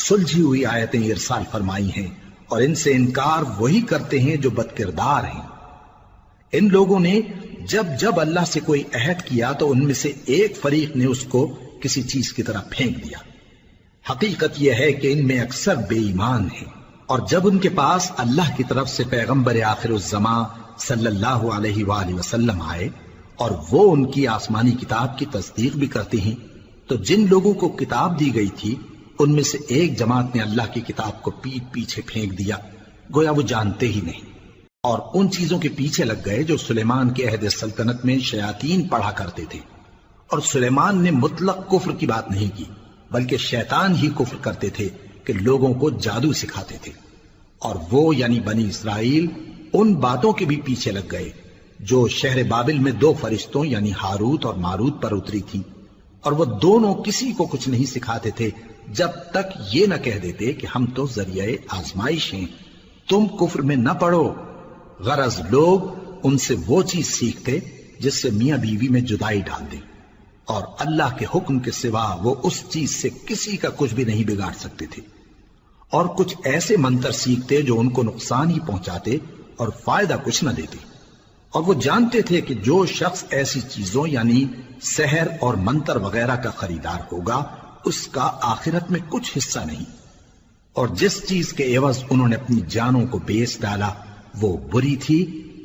سلجھی ہوئی آیتیں ارسال فرمائی ہیں اور ان سے انکار وہی کرتے ہیں جو بدکردار ہیں۔ ان لوگوں نے جب جب اللہ سے کوئی عہد کیا تو ان میں سے ایک فریق نے اس کو کسی چیز کی طرح پھینک دیا۔ حقیقت یہ ہے کہ ان میں اکثر بے ایمان ہیں، اور جب ان کے پاس اللہ کی طرف سے پیغمبر آخر الزمان صلی اللہ علیہ وآلہ وسلم آئے اور وہ ان کی آسمانی کتاب کی تصدیق بھی کرتے ہیں، تو جن لوگوں کو کتاب دی گئی تھی ان میں سے ایک جماعت نے اللہ کی کتاب کو پیٹ پیچھے پھینک دیا، گویا وہ جانتے ہی نہیں، اور ان چیزوں کے پیچھے لگ گئے جو سلیمان کے عہد سلطنت میں شیاطین پڑھا کرتے تھے۔ اور سلیمان نے مطلق کفر کی بات نہیں کی، بلکہ شیطان ہی کفر کرتے تھے کہ لوگوں کو جادو سکھاتے تھے، اور وہ یعنی بنی اسرائیل ان باتوں کے بھی پیچھے لگ گئے جو شہر بابل میں دو فرشتوں یعنی ہاروت اور ماروت پر اتری تھی، اور وہ دونوں کسی کو کچھ نہیں سکھاتے تھے جب تک یہ نہ کہہ دیتے کہ ہم تو ذریعہ آزمائش ہیں، تم کفر میں نہ پڑو۔ غرض لوگ ان سے وہ چیز سیکھتے جس سے میاں بیوی میں جدائی ڈال دیں، اور اللہ کے حکم کے سوا وہ اس چیز سے کسی کا کچھ بھی نہیں بگاڑ سکتے تھے، اور کچھ ایسے منتر سیکھتے جو ان کو نقصان ہی پہنچاتے اور فائدہ کچھ نہ دیتے، اور وہ جانتے تھے کہ جو شخص ایسی چیزوں یعنی سحر اور منتر وغیرہ کا خریدار ہوگا اس کا آخرت میں کچھ حصہ نہیں، اور جس چیز کے عوض انہوں نے اپنی جانوں کو بیچ ڈالا وہ بری تھی۔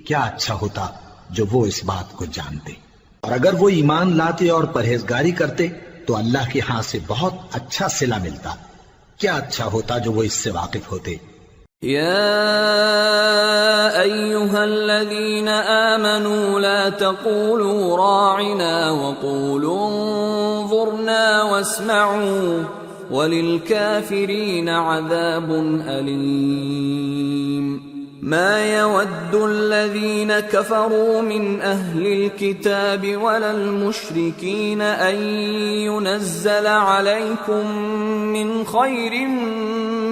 کیا اچھا ہوتا جو وہ اس بات کو جانتے، اور اگر وہ ایمان لاتے اور پرہیزگاری کرتے تو اللہ کے ہاں سے بہت اچھا صلہ ملتا۔ کیا اچھا ہوتا جو وہ اس سے واقف ہوتے۔ يا أيها الذين آمنوا لا تقولوا راعنا وقولوا انظرنا واسمعوا وللكافرين عذاب أليم ما يود الذين كفروا من أهل الكتاب ولا المشركين أن ينزل عليكم من خير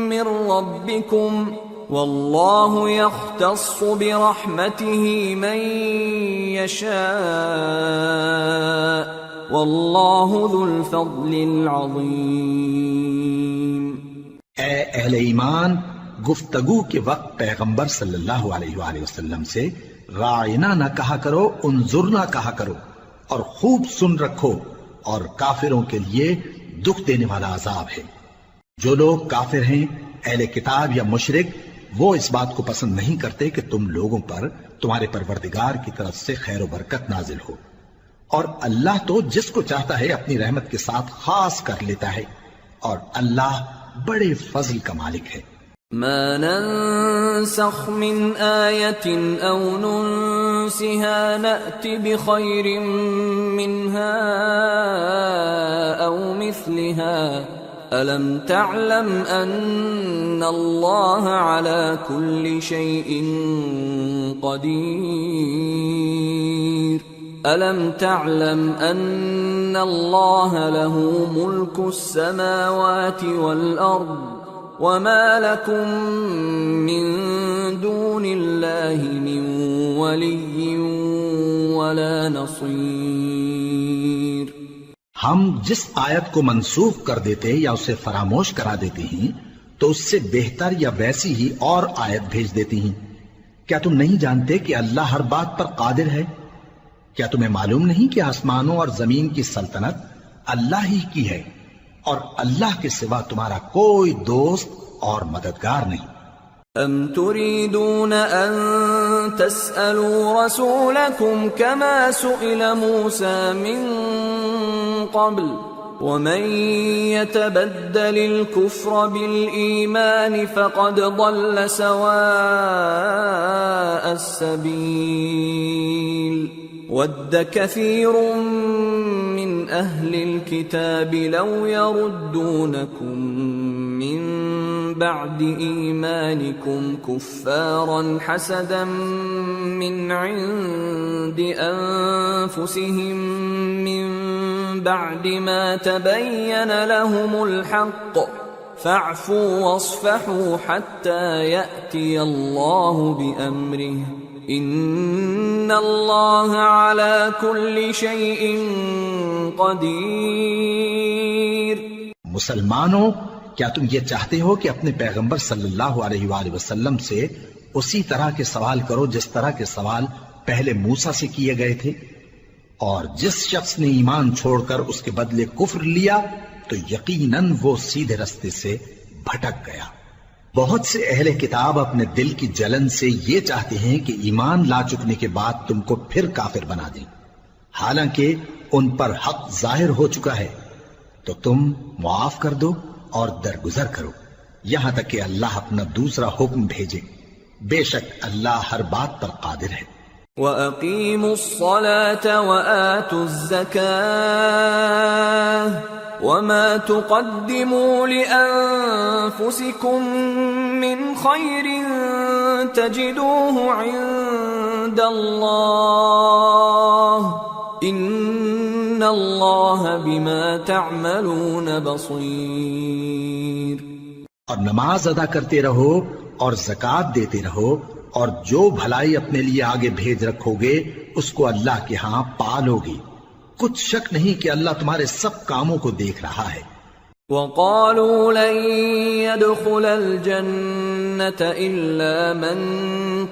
من ربكم والله يختص برحمته من يشاء والله ذو الفضل العظيم. اے اہل ایمان، گفتگو کے وقت پیغمبر صلی اللہ علیہ وآلہ وسلم سے راعنا نہ کہا کرو، انظرنا کہا کرو، اور خوب سن رکھو، اور کافروں کے لیے دکھ دینے والا عذاب ہے. جو لوگ کافر ہیں، اہل کتاب یا مشرک، وہ اس بات کو پسند نہیں کرتے کہ تم لوگوں پر تمہارے پروردگار کی طرف سے خیر و برکت نازل ہو، اور اللہ تو جس کو چاہتا ہے اپنی رحمت کے ساتھ خاص کر لیتا ہے، اور اللہ بڑے فضل کا مالک ہے. ما ننسخ من آية أو ننسها نأت بخير منها أو مثلها ألم تعلم أن الله على كل شيء قدير ألم تعلم أن الله له ملك السماوات والأرض وما لكم من دون الله من ولي ولا نصير. ہم جس آیت کو منسوخ کر دیتے یا اسے فراموش کرا دیتے ہیں تو اس سے بہتر یا ویسی ہی اور آیت بھیج دیتی ہیں. کیا تم نہیں جانتے کہ اللہ ہر بات پر قادر ہے؟ کیا تمہیں معلوم نہیں کہ آسمانوں اور زمین کی سلطنت اللہ ہی کی ہے، اور اللہ کے سوا تمہارا کوئی دوست اور مددگار نہیں. ام تريدون ان تسألوا رسولكم كما سئل موسى من قبل ومن يتبدل الكفر بالإيمان فقد ضل سواء السبيل. ود كثير من أهل الكتاب لو يردونكم من بعد إيمانكم كفارا حسدا من عند أنفسهم من بعد ما تبين لهم الحق فاعفوا واصفحوا حتى يأتي الله بأمره ان اللہ علی کل شیء قدیر. مسلمانوں، کیا تم یہ چاہتے ہو کہ اپنے پیغمبر صلی اللہ علیہ وآلہ وسلم سے اسی طرح کے سوال کرو جس طرح کے سوال پہلے موسیٰ سے کیے گئے تھے؟ اور جس شخص نے ایمان چھوڑ کر اس کے بدلے کفر لیا تو یقیناً وہ سیدھے رستے سے بھٹک گیا. بہت سے اہل کتاب اپنے دل کی جلن سے یہ چاہتے ہیں کہ ایمان لا چکنے کے بعد تم کو پھر کافر بنا دیں، حالانکہ ان پر حق ظاہر ہو چکا ہے. تو تم معاف کر دو اور درگزر کرو یہاں تک کہ اللہ اپنا دوسرا حکم بھیجے. بے شک اللہ ہر بات پر قادر ہے. وَأَقِيمُوا الصَّلَاةَ وَآتُوا الزَّكَاةَ وَمَا تُقَدِّمُوا لِأَنفُسِكُم مِّنْ خَيْرٍ تَجِدُوهُ عِندَ اللَّهِ إِنَّ اللَّهَ بِمَا تَعْمَلُونَ بَصِيرٌ. اور نماز ادا کرتے رہو اور زکوٰۃ دیتے رہو، اور جو بھلائی اپنے لیے آگے بھیج رکھو گے اس کو اللہ کے ہاں پالو گے. کچھ شک نہیں کہ اللہ تمہارے سب کاموں کو دیکھ رہا ہے. وَقَالُوا لَن يَدْخُلَ الْجَنَّةَ إِلَّا مَن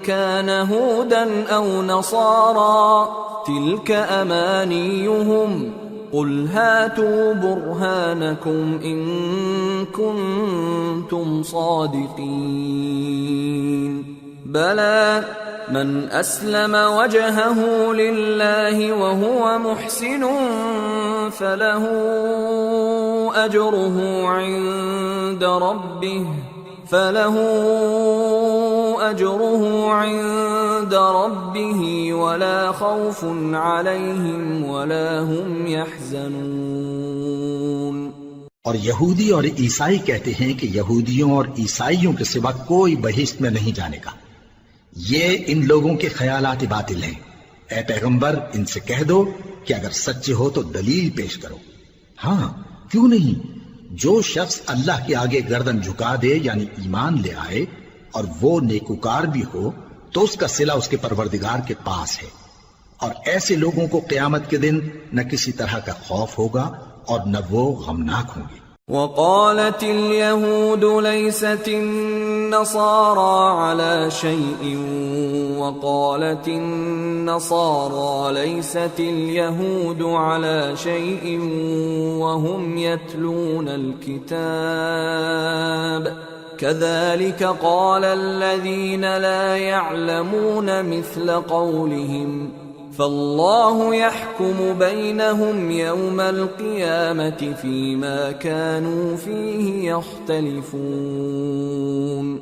كَانَ هُودًا أَوْ نَصَارَىٰ تِلْكَ أَمَانِيُّهُمْ قُلْ هَاتُوا بُرْهَانَكُمْ إِن كُنتُمْ صَادِقِينَ. بَلَىٰ من أسلم وجهه لله وهو محسن فله أجره عند ربه أجره عند ربه ولا خوف عليهم ولا هم يحزنون۔ اور یہودی اور عیسائی کہتے ہیں کہ یہودیوں اور عیسائیوں کے سوا کوئی بہشت میں نہیں جانے کا۔ یہ ان لوگوں کے خیالات باطل ہیں۔ اے پیغمبر ان سے کہہ دو کہ اگر سچے ہو تو دلیل پیش کرو۔ ہاں کیوں نہیں، جو شخص اللہ کے آگے گردن جھکا دے یعنی ایمان لے آئے اور وہ نیکوکار بھی ہو تو اس کا صلہ اس کے پروردگار کے پاس ہے، اور ایسے لوگوں کو قیامت کے دن نہ کسی طرح کا خوف ہوگا اور نہ وہ غمناک ہوں گے۔ وقالت اليهود ليست النصارى على شيء وقالت النصارى ليست اليهود على شيء وهم يتلون الكتاب كذلك قال الذين لا يعلمون مثل قولهم فالله يحكم بينهم يوم القيامة فيما كانوا فيه يختلفون۔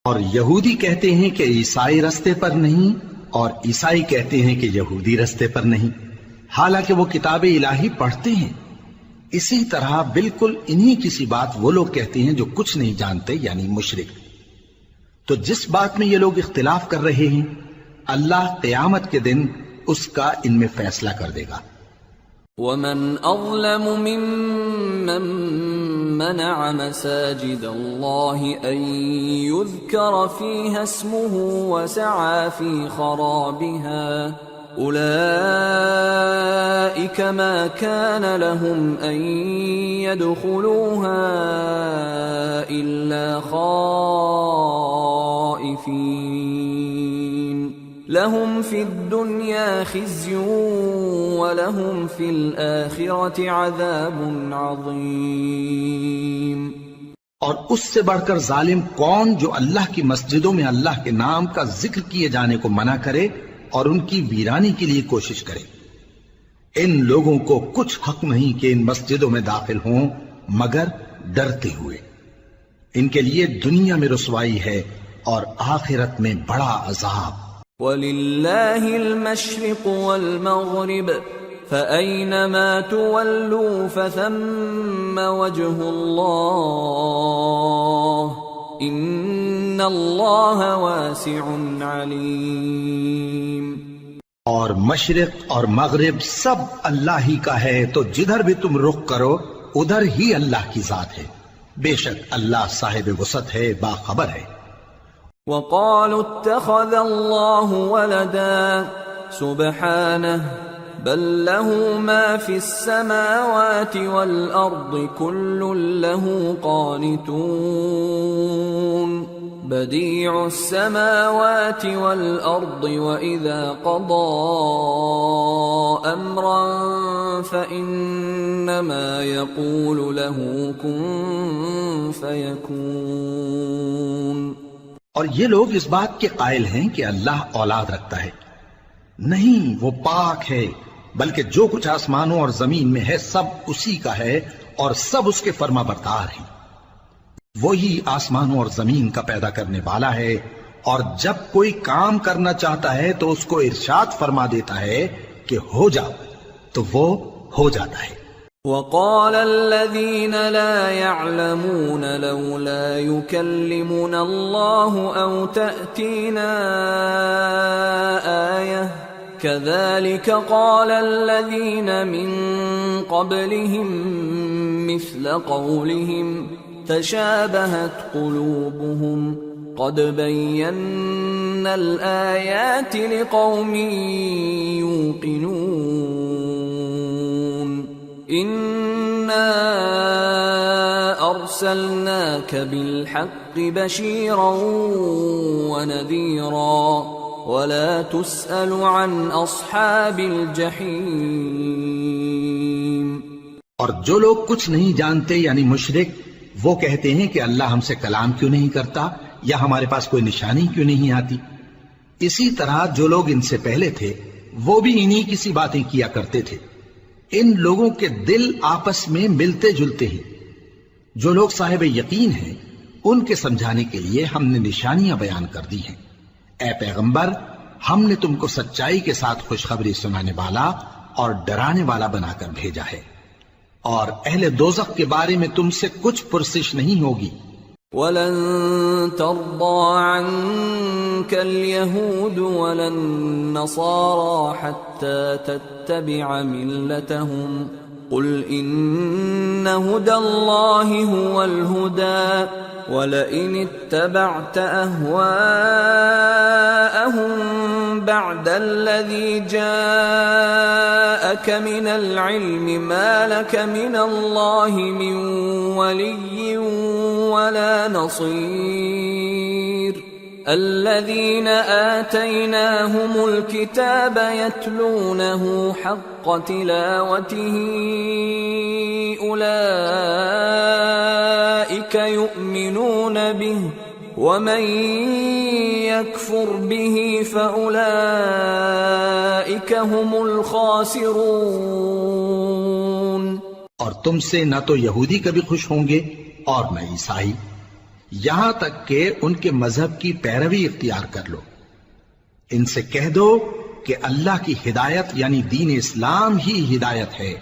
اور یہودی کہتے ہیں کہ عیسائی رستے پر نہیں، اور عیسائی کہتے ہیں کہ یہودی رستے پر نہیں، حالانکہ وہ کتاب الہی پڑھتے ہیں۔ اسی طرح بالکل انہی کسی بات وہ لوگ کہتے ہیں جو کچھ نہیں جانتے یعنی مشرک۔ تو جس بات میں یہ لوگ اختلاف کر رہے ہیں اللہ قیامت کے دن اس کا ان میں فیصلہ کر دے گا۔ وَمَنْ أَظْلَمُ مِمَّنْ مَنَعَ مَسَاجِدَ اللَّهِ أَنْ يُذْكَرَ فِيهَا اسْمُهُ وَسَعَى فِي خَرَابِهَا أُولَئِكَ مَا كَانَ لَهُمْ أَنْ يَدْخُلُوهَا إِلَّا خَائِفِينَ لَهُمْ فِي الدُّنْيَا خِزْيٌ وَلَهُمْ فِي الْآخِرَةِ عَذَابٌ عَظِيمٌ۔ اور اس سے بڑھ کر ظالم کون جو اللہ کی مسجدوں میں اللہ کے نام کا ذکر کیے جانے کو منع کرے اور ان کی ویرانی کے لیے کوشش کرے۔ ان لوگوں کو کچھ حق نہیں کہ ان مسجدوں میں داخل ہوں مگر ڈرتے ہوئے۔ ان کے لیے دنیا میں رسوائی ہے اور آخرت میں بڑا عذاب۔ وَلِلَّهِ الْمَشْرِقُ وَالْمَغْرِبُ فَأَيْنَمَا تُوَلُّوا فَثَمَّ وَجْهُ اللَّهِ إِنَّ اللَّهَ وَاسِعٌ عَلِيمٌ۔ اور مشرق اور مغرب سب اللہ ہی کا ہے، تو جدھر بھی تم رخ کرو ادھر ہی اللہ کی ذات ہے، بے شک اللہ صاحب وسعت ہے، باخبر ہے۔ وَقَالُوا اتَّخَذَ اللَّهُ وَلَدًا سُبْحَانَهُ بَل لَّهُ مَا فِي السَّمَاوَاتِ وَالْأَرْضِ كُلٌّ لَّهُ قَانِتُونَ بَدِيعُ السَّمَاوَاتِ وَالْأَرْضِ وَإِذَا قَضَى أَمْرًا فَإِنَّمَا يَقُولُ لَهُ كُن فَيَكُونُ۔ اور یہ لوگ اس بات کے قائل ہیں کہ اللہ اولاد رکھتا ہے، نہیں، وہ پاک ہے، بلکہ جو کچھ آسمانوں اور زمین میں ہے سب اسی کا ہے اور سب اس کے فرما بردار ہیں۔ وہی آسمانوں اور زمین کا پیدا کرنے والا ہے، اور جب کوئی کام کرنا چاہتا ہے تو اس کو ارشاد فرما دیتا ہے کہ ہو جاؤ، تو وہ ہو جاتا ہے۔ وَقَالَ الَّذِينَ لَا يَعْلَمُونَ لَوْلَا يُكَلِّمُنَا اللَّهُ أَوْ تَأْتِينَا آيَةٌ كَذَلِكَ قَالَ الَّذِينَ مِن قَبْلِهِم مِّثْلَ قَوْلِهِمْ تَشَابَهَتْ قُلُوبُهُمْ قَدْ بَيَّنَّا الْآيَاتِ لِقَوْمٍ يُوقِنُونَ إِنَّا أَرْسَلْنَاكَ بِالْحَقِّ بَشِيرًا وَنَذِيرًا وَلَا تُسْأَلُ عَنْ أَصْحَابِ الْجَحِيمِ۔ اور جو لوگ کچھ نہیں جانتے یعنی مشرک، وہ کہتے ہیں کہ اللہ ہم سے کلام کیوں نہیں کرتا یا ہمارے پاس کوئی نشانی کیوں نہیں آتی۔ اسی طرح جو لوگ ان سے پہلے تھے وہ بھی انہی کسی باتیں کیا کرتے تھے۔ ان لوگوں کے دل آپس میں ملتے جلتے ہیں۔ جو لوگ صاحب یقین ہیں ان کے سمجھانے کے لیے ہم نے نشانیاں بیان کر دی ہیں۔ اے پیغمبر، ہم نے تم کو سچائی کے ساتھ خوشخبری سنانے والا اور ڈرانے والا بنا کر بھیجا ہے، اور اہل دوزخ کے بارے میں تم سے کچھ پرسش نہیں ہوگی۔ وَلَن تَرْضَىٰ عَنكَ الْيَهُودُ وَلَا النَّصَارَىٰ حَتَّىٰ تَتَّبِعَ مِلَّتَهُمْ قُلْ إِنَّ هُدَى اللَّهِ هُوَ الْهُدَىٰ وَلَئِنِ اتَّبَعْتَ أَهْوَاءَهُم بَعْدَ الَّذِي جَاءَكَ مِنَ الْعِلْمِ مَا لَكَ مِنَ اللَّهِ مِن وَلِيٍّ وَلَا نَصِيرٍ الَّذِينَ آتَيْنَاهُمُ الْكِتَابَ يَتْلُونَهُ حَقَّ تِلَاوَتِهِ أُولَئِكَ يُؤْمِنُونَ بِهِ وَمَن يَكْفُرْ بِهِ فَأُولَئِكَ هُمُ الْخَاسِرُونَ۔ اور تم سے نہ تو یہودی کبھی خوش ہوں گے اور نہ عیسائی، یہاں تک کہ ان کے مذہب کی پیروی اختیار کر لو۔ ان سے کہہ دو کہ اللہ کی ہدایت یعنی دین اسلام ہی ہدایت ہے،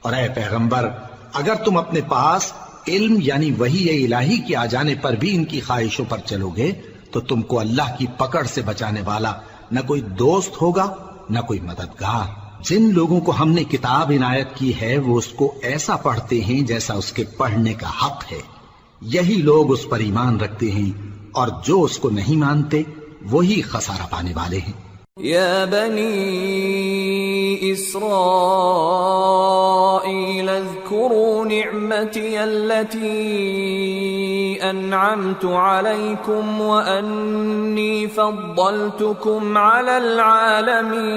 اور اے پیغمبر اگر تم اپنے پاس علم یعنی وحی الہی کے آ جانے پر بھی ان کی خواہشوں پر چلو گے تو تم کو اللہ کی پکڑ سے بچانے والا نہ کوئی دوست ہوگا نہ کوئی مددگار۔ جن لوگوں کو ہم نے کتاب عنایت کی ہے وہ اس کو ایسا پڑھتے ہیں جیسا اس کے پڑھنے کا حق ہے، یہی لوگ اس پر ایمان رکھتے ہیں، اور جو اس کو نہیں مانتے وہی خسارہ پانے والے ہیں۔ یا بنی اسرائیل اذکروا نعمتی التي انعمت علیکم وانی فضلتکم علی العالمین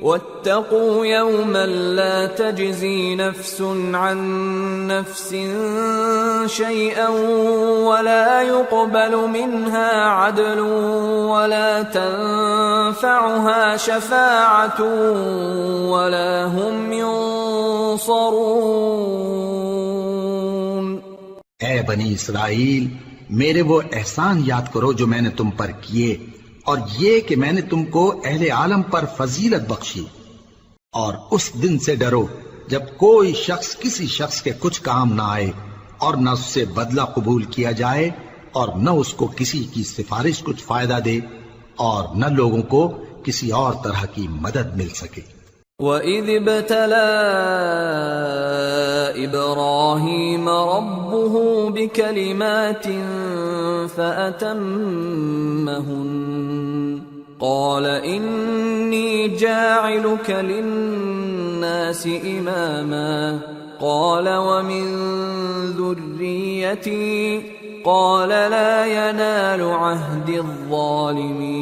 واتقوا يوما لا تجزي نفس عن نفس شيئا ولا يقبل منها عدل ولا تنفعها شفاعة ولا هم ينصرون۔ اے بنی اسرائیل، میرے وہ احسان یاد کرو جو میں نے تم پر کیے، اور یہ کہ میں نے تم کو اہل عالم پر فضیلت بخشی، اور اس دن سے ڈرو جب کوئی شخص کسی شخص کے کچھ کام نہ آئے، اور نہ اس سے بدلہ قبول کیا جائے، اور نہ اس کو کسی کی سفارش کچھ فائدہ دے، اور نہ لوگوں کو کسی اور طرح کی مدد مل سکے۔ وَإِذِ ابْتَلَىٰ إِبْرَاهِيمَ رَبُّهُ بِكَلِمَاتٍ فَأَتَمَّهُنَّ قَالَ إِنِّي جَاعِلُكَ لِلنَّاسِ إِمَامًا قَالَ وَمِن ذُرِّيَّتِي قَالَ لَا يَنَالُ عَهْدِ الظَّالِمِينَ۔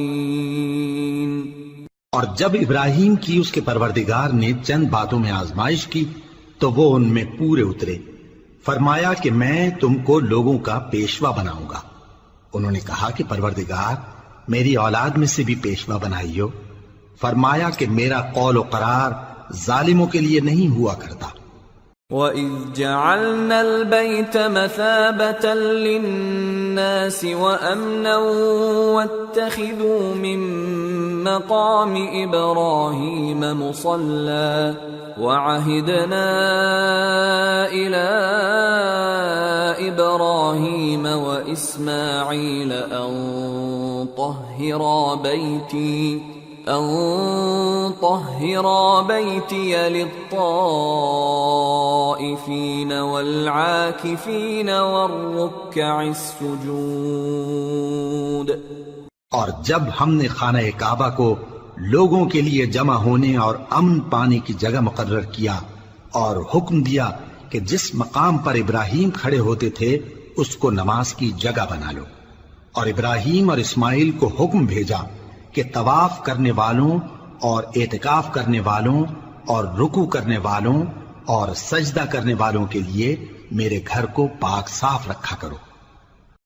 اور جب ابراہیم کی اس کے پروردگار نے چند باتوں میں آزمائش کی تو وہ ان میں پورے اترے۔ فرمایا کہ میں تم کو لوگوں کا پیشوا بناؤں گا۔ انہوں نے کہا کہ پروردگار میری اولاد میں سے بھی پیشوا بنائیو۔ فرمایا کہ میرا قول و قرار ظالموں کے لیے نہیں ہوا کرتا۔ وَإِذْ جَعَلْنَا الْبَيْتَ مَثَابَةً لِلنَّاسِ وَأَمْنًا وَاتَّخِذُوا مِن مَّقَامِ إِبْرَاهِيمَ مُصَلًّى وَعَهِدْنَا إِلَىٰ إِبْرَاهِيمَ وَإِسْمَاعِيلَ أَن طَهِّرَا بَيْتِيَ لِلطَّائِفِينَ وَالْعَاكِفِينَ وَالرُّكَّعِ السُّجُودِ۔ اور جب ہم نے خانہ کعبہ کو لوگوں کے لیے جمع ہونے اور امن پانے کی جگہ مقرر کیا، اور حکم دیا کہ جس مقام پر ابراہیم کھڑے ہوتے تھے اس کو نماز کی جگہ بنا لو، اور ابراہیم اور اسماعیل کو حکم بھیجا کہ طواف کرنے والوں اور اعتکاف کرنے والوں اور رکوع کرنے والوں اور سجدہ کرنے والوں کے لیے میرے گھر کو پاک صاف رکھا کرو۔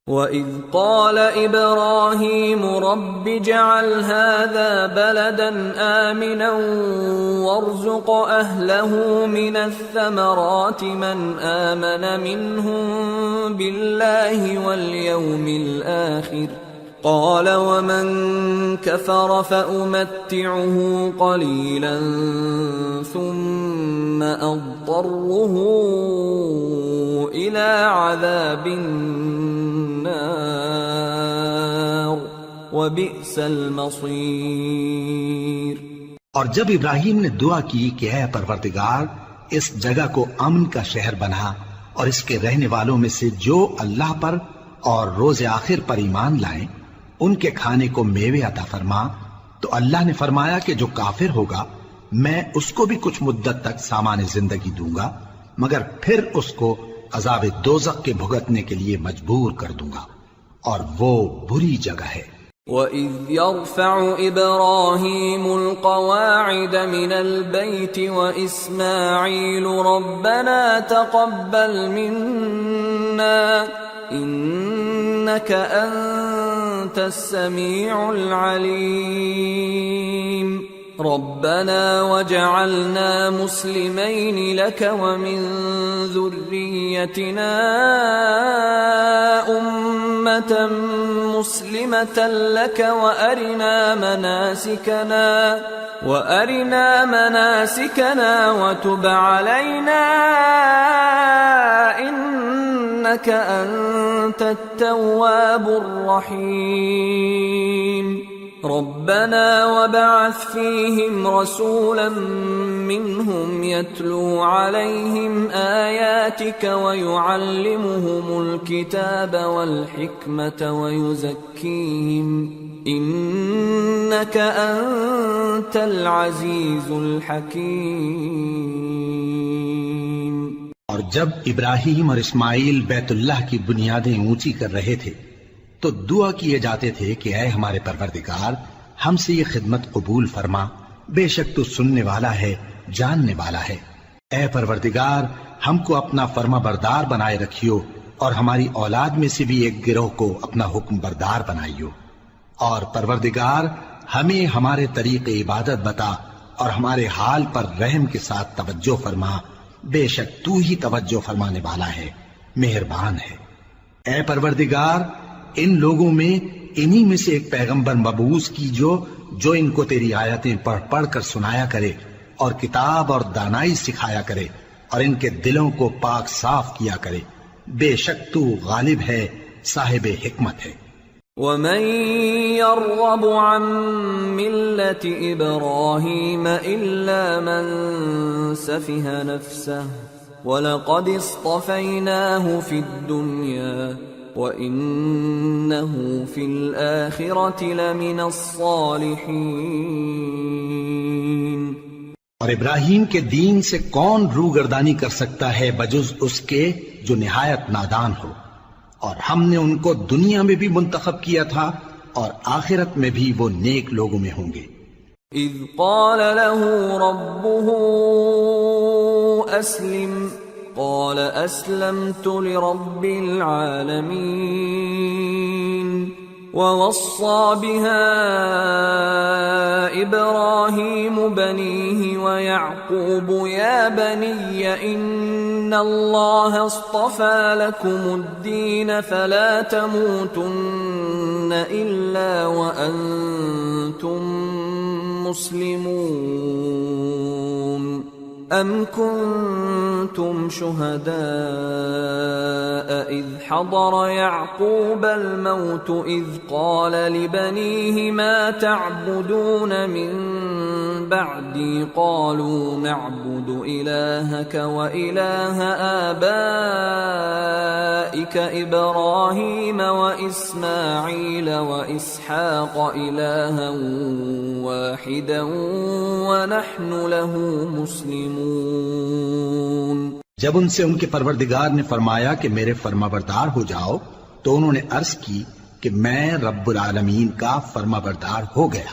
وَإِذْ قَالَ إِبْرَاهِيمُ رَبِّ اجْعَلْ هَذَا بَلَدًا آمِنًا وَارْزُقْ أَهْلَهُ مِنَ الثَّمَرَاتِ مَنْ آمَنَ مِنْهُمْ بِاللَّهِ وَالْيَوْمِ الْآخِرِ قَالَ وَمَنْ كَفَرَ فَأُمَتِّعُهُ قَلِيلًا ثُمَّ أَضْطَرُّهُ إِلَى عَذَابِ النَّارِ وَبِئْسَ الْمَصِيرُ۔ اور جب ابراہیم نے دعا کی کہ اے پروردگار اس جگہ کو امن کا شہر بنا اور اس کے رہنے والوں میں سے جو اللہ پر اور روز آخر پر ایمان لائیں ان کے کھانے کو میوے عطا فرما، تو اللہ نے فرمایا کہ جو کافر ہوگا میں اس کو بھی کچھ مدت تک سامان زندگی دوں گا، مگر پھر اس کو عذاب دوزخ کے بھگتنے کے لیے مجبور کر دوں گا، اور وہ بری جگہ ہے۔ وَإِذْ يَرْفَعُ إِبْرَاهِيمُ الْقَوَاعِدَ مِنَ الْبَيْتِ وَإِسْمَاعِيلُ رَبَّنَا تَقَبَّلْ مِنَّا إِنَّكَ أَنْتَ السَّمِيعُ الْعَلِيمُ رَبَّنَا وَاجْعَلْنَا مُسْلِمَيْنِ لَكَ وَمِنْ ذُرِّيَّتِنَا أُمَّةً مُسْلِمَةً لَكَ وَأَرِنَا مَنَاسِكَنَا وَتُبْ عَلَيْنَا إِنَّكَ أَنْتَ التَّوَّابُ الرَّحِيمُ رَبَّنَا وَابْعَثْ فِيهِمْ رَسُولًا مِّنْهُمْ يَتْلُو عَلَيْهِمْ آيَاتِكَ وَيُعَلِّمُهُمُ الْكِتَابَ وَالْحِكْمَةَ وَيُزَكِّيهِمْ إِنَّكَ أَنْتَ الْعَزِيزُ الْحَكِيمُ۔ اور جب ابراہیم اور اسماعیل بیت اللہ کی بنیادیں اونچی کر رہے تھے تو دعا کیے جاتے تھے کہ اے ہمارے پروردگار ہم سے یہ خدمت قبول فرما، بے شک تو سننے والا ہے، جاننے والا ہے۔ اے پروردگار ہم کو اپنا فرما بردار بنائے رکھیو اور ہماری اولاد میں سے بھی ایک گروہ کو اپنا حکم بردار بنائیو، اور پروردگار ہمیں ہمارے طریق عبادت بتا اور ہمارے حال پر رحم کے ساتھ توجہ فرما، بے شک تو ہی توجہ فرمانے والا ہے، مہربان ہے۔ اے پروردگار ان لوگوں میں انہی میں سے ایک پیغمبر مبعوث کی جو ان کو تیری آیتیں پڑھ پڑھ کر سنایا کرے اور کتاب اور دانائی سکھایا کرے اور ان کے دلوں کو پاک صاف کیا کرے، بے شک تو غالب ہے، صاحب حکمت ہے۔ وَمَن يَرْغَبُ عَن مِّلَّةِ إِبْرَاهِيمَ إِلَّا مَن سَفِهَ نَفْسَهُ وَلَقَدِ اصْطَفَيْنَاهُ فِي الدُّنْيَا وَإِنَّهُ فِي الْآخِرَةِ لَمِنَ الصَّالِحِينَ۔ اور ابراہیم کے دین سے کون روگردانی کر سکتا ہے بجز اس کے جو نہایت نادان ہو، اور ہم نے ان کو دنیا میں بھی منتخب کیا تھا اور آخرت میں بھی وہ نیک لوگوں میں ہوں گے۔ اذ قال له ربه اسلم قال اسلمت لرب العالمين ووصى بها إبراهيم بنيه ويعقوب يا بني إن الله اصطفى لكم الدين فلا تموتن إلا وأنتم مسلمون أم كنتم شهداء إذ حضر يعقوب الموت إذ قال لبنيه ما تعبدون من بعدي قالوا نعبد إلهك وإله آبائك إبراهيم وإسماعيل وإسحاق إلها واحدا ونحن له مسلمون۔ جب ان سے ان کے پروردگار نے فرمایا کہ میرے فرما بردار ہو جاؤ تو انہوں نے عرض کی کہ میں رب العالمین کا فرما بردار ہو گیا،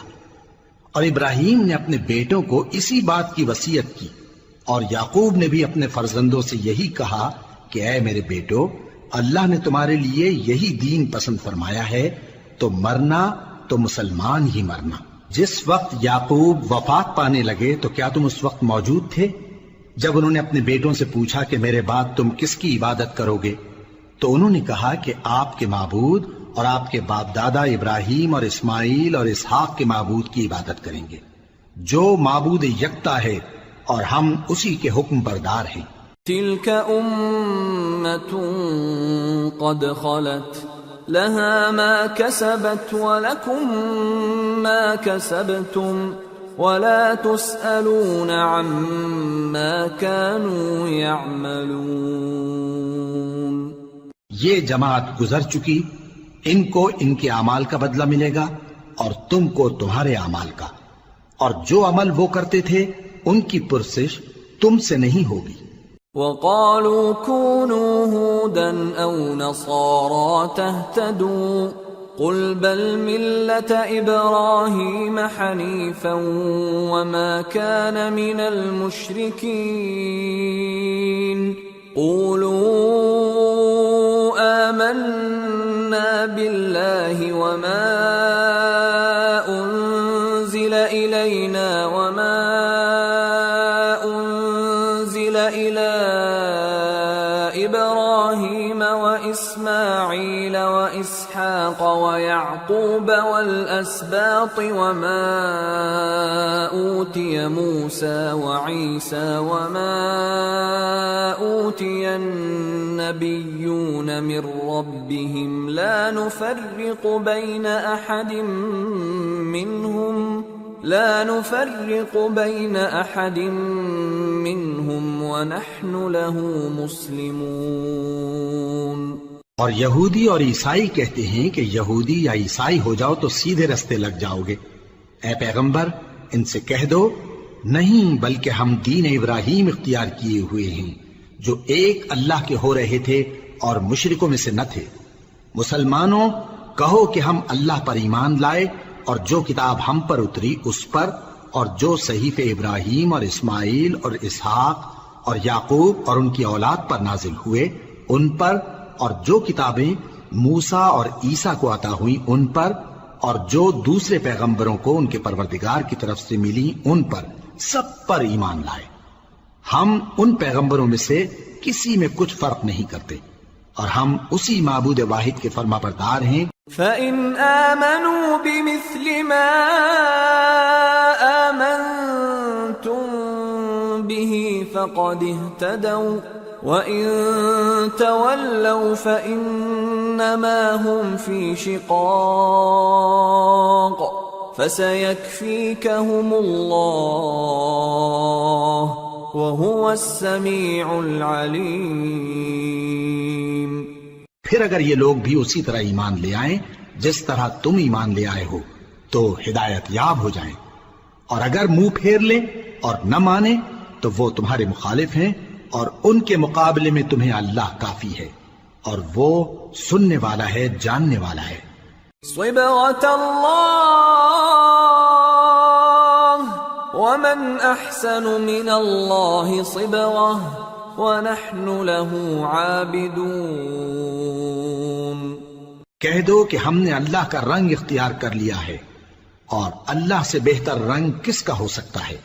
اور ابراہیم نے اپنے بیٹوں کو اسی بات کی وصیت کی، اور یعقوب نے بھی اپنے فرزندوں سے یہی کہا کہ اے میرے بیٹو اللہ نے تمہارے لیے یہی دین پسند فرمایا ہے تو مرنا تو مسلمان ہی مرنا۔ جس وقت یعقوب وفات پانے لگے تو کیا تم اس وقت موجود تھے جب انہوں نے اپنے بیٹوں سے پوچھا کہ میرے بعد تم کس کی عبادت کرو گے؟ تو انہوں نے کہا کہ آپ کے معبود اور آپ کے باپ دادا ابراہیم اور اسماعیل اور اسحاق کے معبود کی عبادت کریں گے جو معبود یکتا ہے اور ہم اسی کے حکم بردار ہیں۔ تلك أمة قد خلت لها ما كسبت ولكم ما كسبتم ولا تسألون عما كانوا يعملون۔ یہ جماعت گزر چکی، ان کو ان کے اعمال کا بدلہ ملے گا اور تم کو تمہارے اعمال کا، اور جو عمل وہ کرتے تھے ان کی پرسش تم سے نہیں ہوگی۔ وقالوا كونوا هودا أو نصارى تهتدوا قل بل ملة إبراهيم حنيفا وما كان من المشركين قولوا آمنا بالله وما أنزل إلينا وما أنزل إلى إبراهيم وإسماعيل وإسحاق ويعقوب والأسباط وما أوتي موسى وعيسى وما أوتي النبيون من ربهم لا نفرق بين أحد منهم ونحن له مسلمون۔ اور یہودی اور عیسائی کہتے ہیں کہ یہودی یا عیسائی ہو جاؤ تو سیدھے رستے لگ جاؤ گے۔ اے پیغمبر ان سے کہہ دو نہیں، بلکہ ہم دین ابراہیم اختیار کیے ہوئے ہیں جو ایک اللہ کے ہو رہے تھے اور مشرکوں میں سے نہ تھے۔ مسلمانوں کہو کہ ہم اللہ پر ایمان لائے اور جو کتاب ہم پر اتری اس پر، اور جو صحیفے ابراہیم اور اسماعیل اور اسحاق اور یعقوب اور ان کی اولاد پر نازل ہوئے ان پر، اور جو کتابیں موسیٰ اور عیسیٰ کو عطا ہوئیں ان پر، اور جو دوسرے پیغمبروں کو ان کے پروردگار کی طرف سے ملی ان پر، سب پر ایمان لائے۔ ہم ان پیغمبروں میں سے کسی میں کچھ فرق نہیں کرتے اور ہم اسی معبود واحد کے فرما بردار ہیں۔ فَإِنْ آمَنُوا بِمِثْلِ مَا آمَنْتُمْ بِهِ فَقَدِ اهْتَدَوْا وَإِنْ تَوَلَّوْا فَإِنَّمَا هُمْ فِي شِقَاقٍ فَسَيَكْفِيكَهُمُ اللَّهُ وَهُوَ السَّمِيعُ الْعَلِيمُ۔ پھر اگر یہ لوگ بھی اسی طرح ایمان لے آئیں جس طرح تم ایمان لے آئے ہو تو ہدایت یاب ہو جائیں، اور اگر منہ پھیر لیں اور نہ مانیں تو وہ تمہارے مخالف ہیں، اور ان کے مقابلے میں تمہیں اللہ کافی ہے اور وہ سننے والا ہے، جاننے والا ہے۔ صبغة الله ومن أحسن من الله صبغة وَنَحْنُ لَهُ عَابِدُونَ۔ کہہ دو کہ ہم نے اللہ کا رنگ اختیار کر لیا ہے، اور اللہ سے بہتر رنگ کس کا ہو سکتا ہے،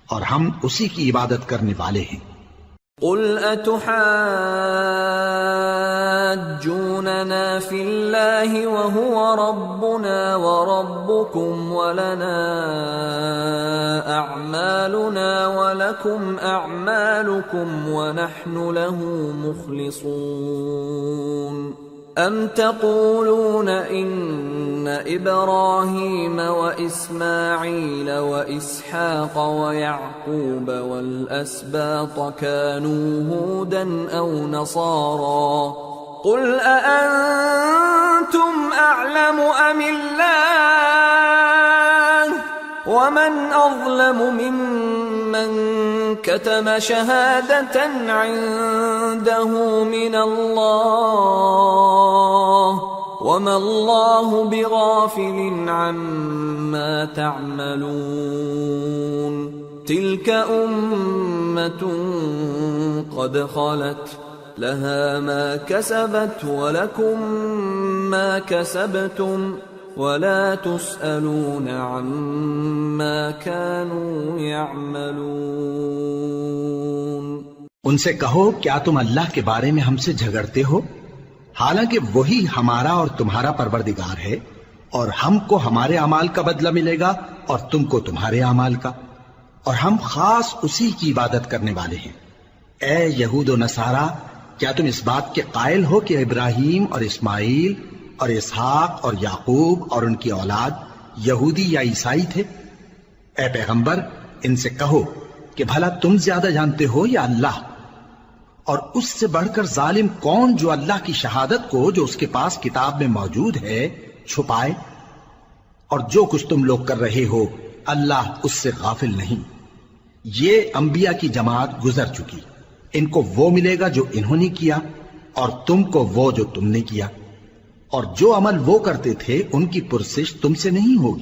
اور ہم اسی کی عبادت کرنے والے ہیں۔ قُلْ أَتُحَاجُّونَنَا فِي اللَّهِ وَهُوَ رَبُّنَا وَرَبُّكُمْ وَلَنَا أَعْمَالُنَا وَلَكُمْ أَعْمَالُكُمْ وَنَحْنُ لَهُ مُخْلِصُونَ أَمْ تَقُولُونَ إِنَّ إِبْرَاهِيمَ وَإِسْمَاعِيلَ وَإِسْحَاقَ وَيَعْقُوبَ وَالْأَسْبَاطَ كَانُوا هُودًا أَوْ نَصَارَى قُلْ أَأَنْتُمْ أَعْلَمُ أَمِ اللَّهُ وَمَنْ أَظْلَمُ مِمَّنْ كَتَمَ شَهَادَةً عِنْدَهُ مِنَ اللَّهِ وَمَا اللَّهُ بِغَافِلٍ عَمَّا تَعْمَلُونَ تِلْكَ أُمَّةٌ قَدْ خَلَتْ لها ما كسبت ولكم ما كسبتم ولا تسألون عما كانوا يعملون۔ ان سے کہو کیا تم اللہ کے بارے میں ہم سے جھگڑتے ہو، حالانکہ وہی ہمارا اور تمہارا پروردگار ہے، اور ہم کو ہمارے اعمال کا بدلہ ملے گا اور تم کو تمہارے اعمال کا، اور ہم خاص اسی کی عبادت کرنے والے ہیں۔ اے یہود و نصارا، کیا تم اس بات کے قائل ہو کہ ابراہیم اور اسماعیل اور اسحاق اور یعقوب اور ان کی اولاد یہودی یا عیسائی تھے؟ اے پیغمبر، ان سے کہو کہ بھلا تم زیادہ جانتے ہو یا اللہ؟ اور اس سے بڑھ کر ظالم کون جو اللہ کی شہادت کو جو اس کے پاس کتاب میں موجود ہے چھپائے؟ اور جو کچھ تم لوگ کر رہے ہو اللہ اس سے غافل نہیں۔ یہ انبیاء کی جماعت گزر چکی، ان کو وہ ملے گا جو انہوں نے کیا، اور تم کو وہ جو تم نے کیا، اور جو عمل وہ کرتے تھے ان کی پرسش تم سے نہیں ہوگی۔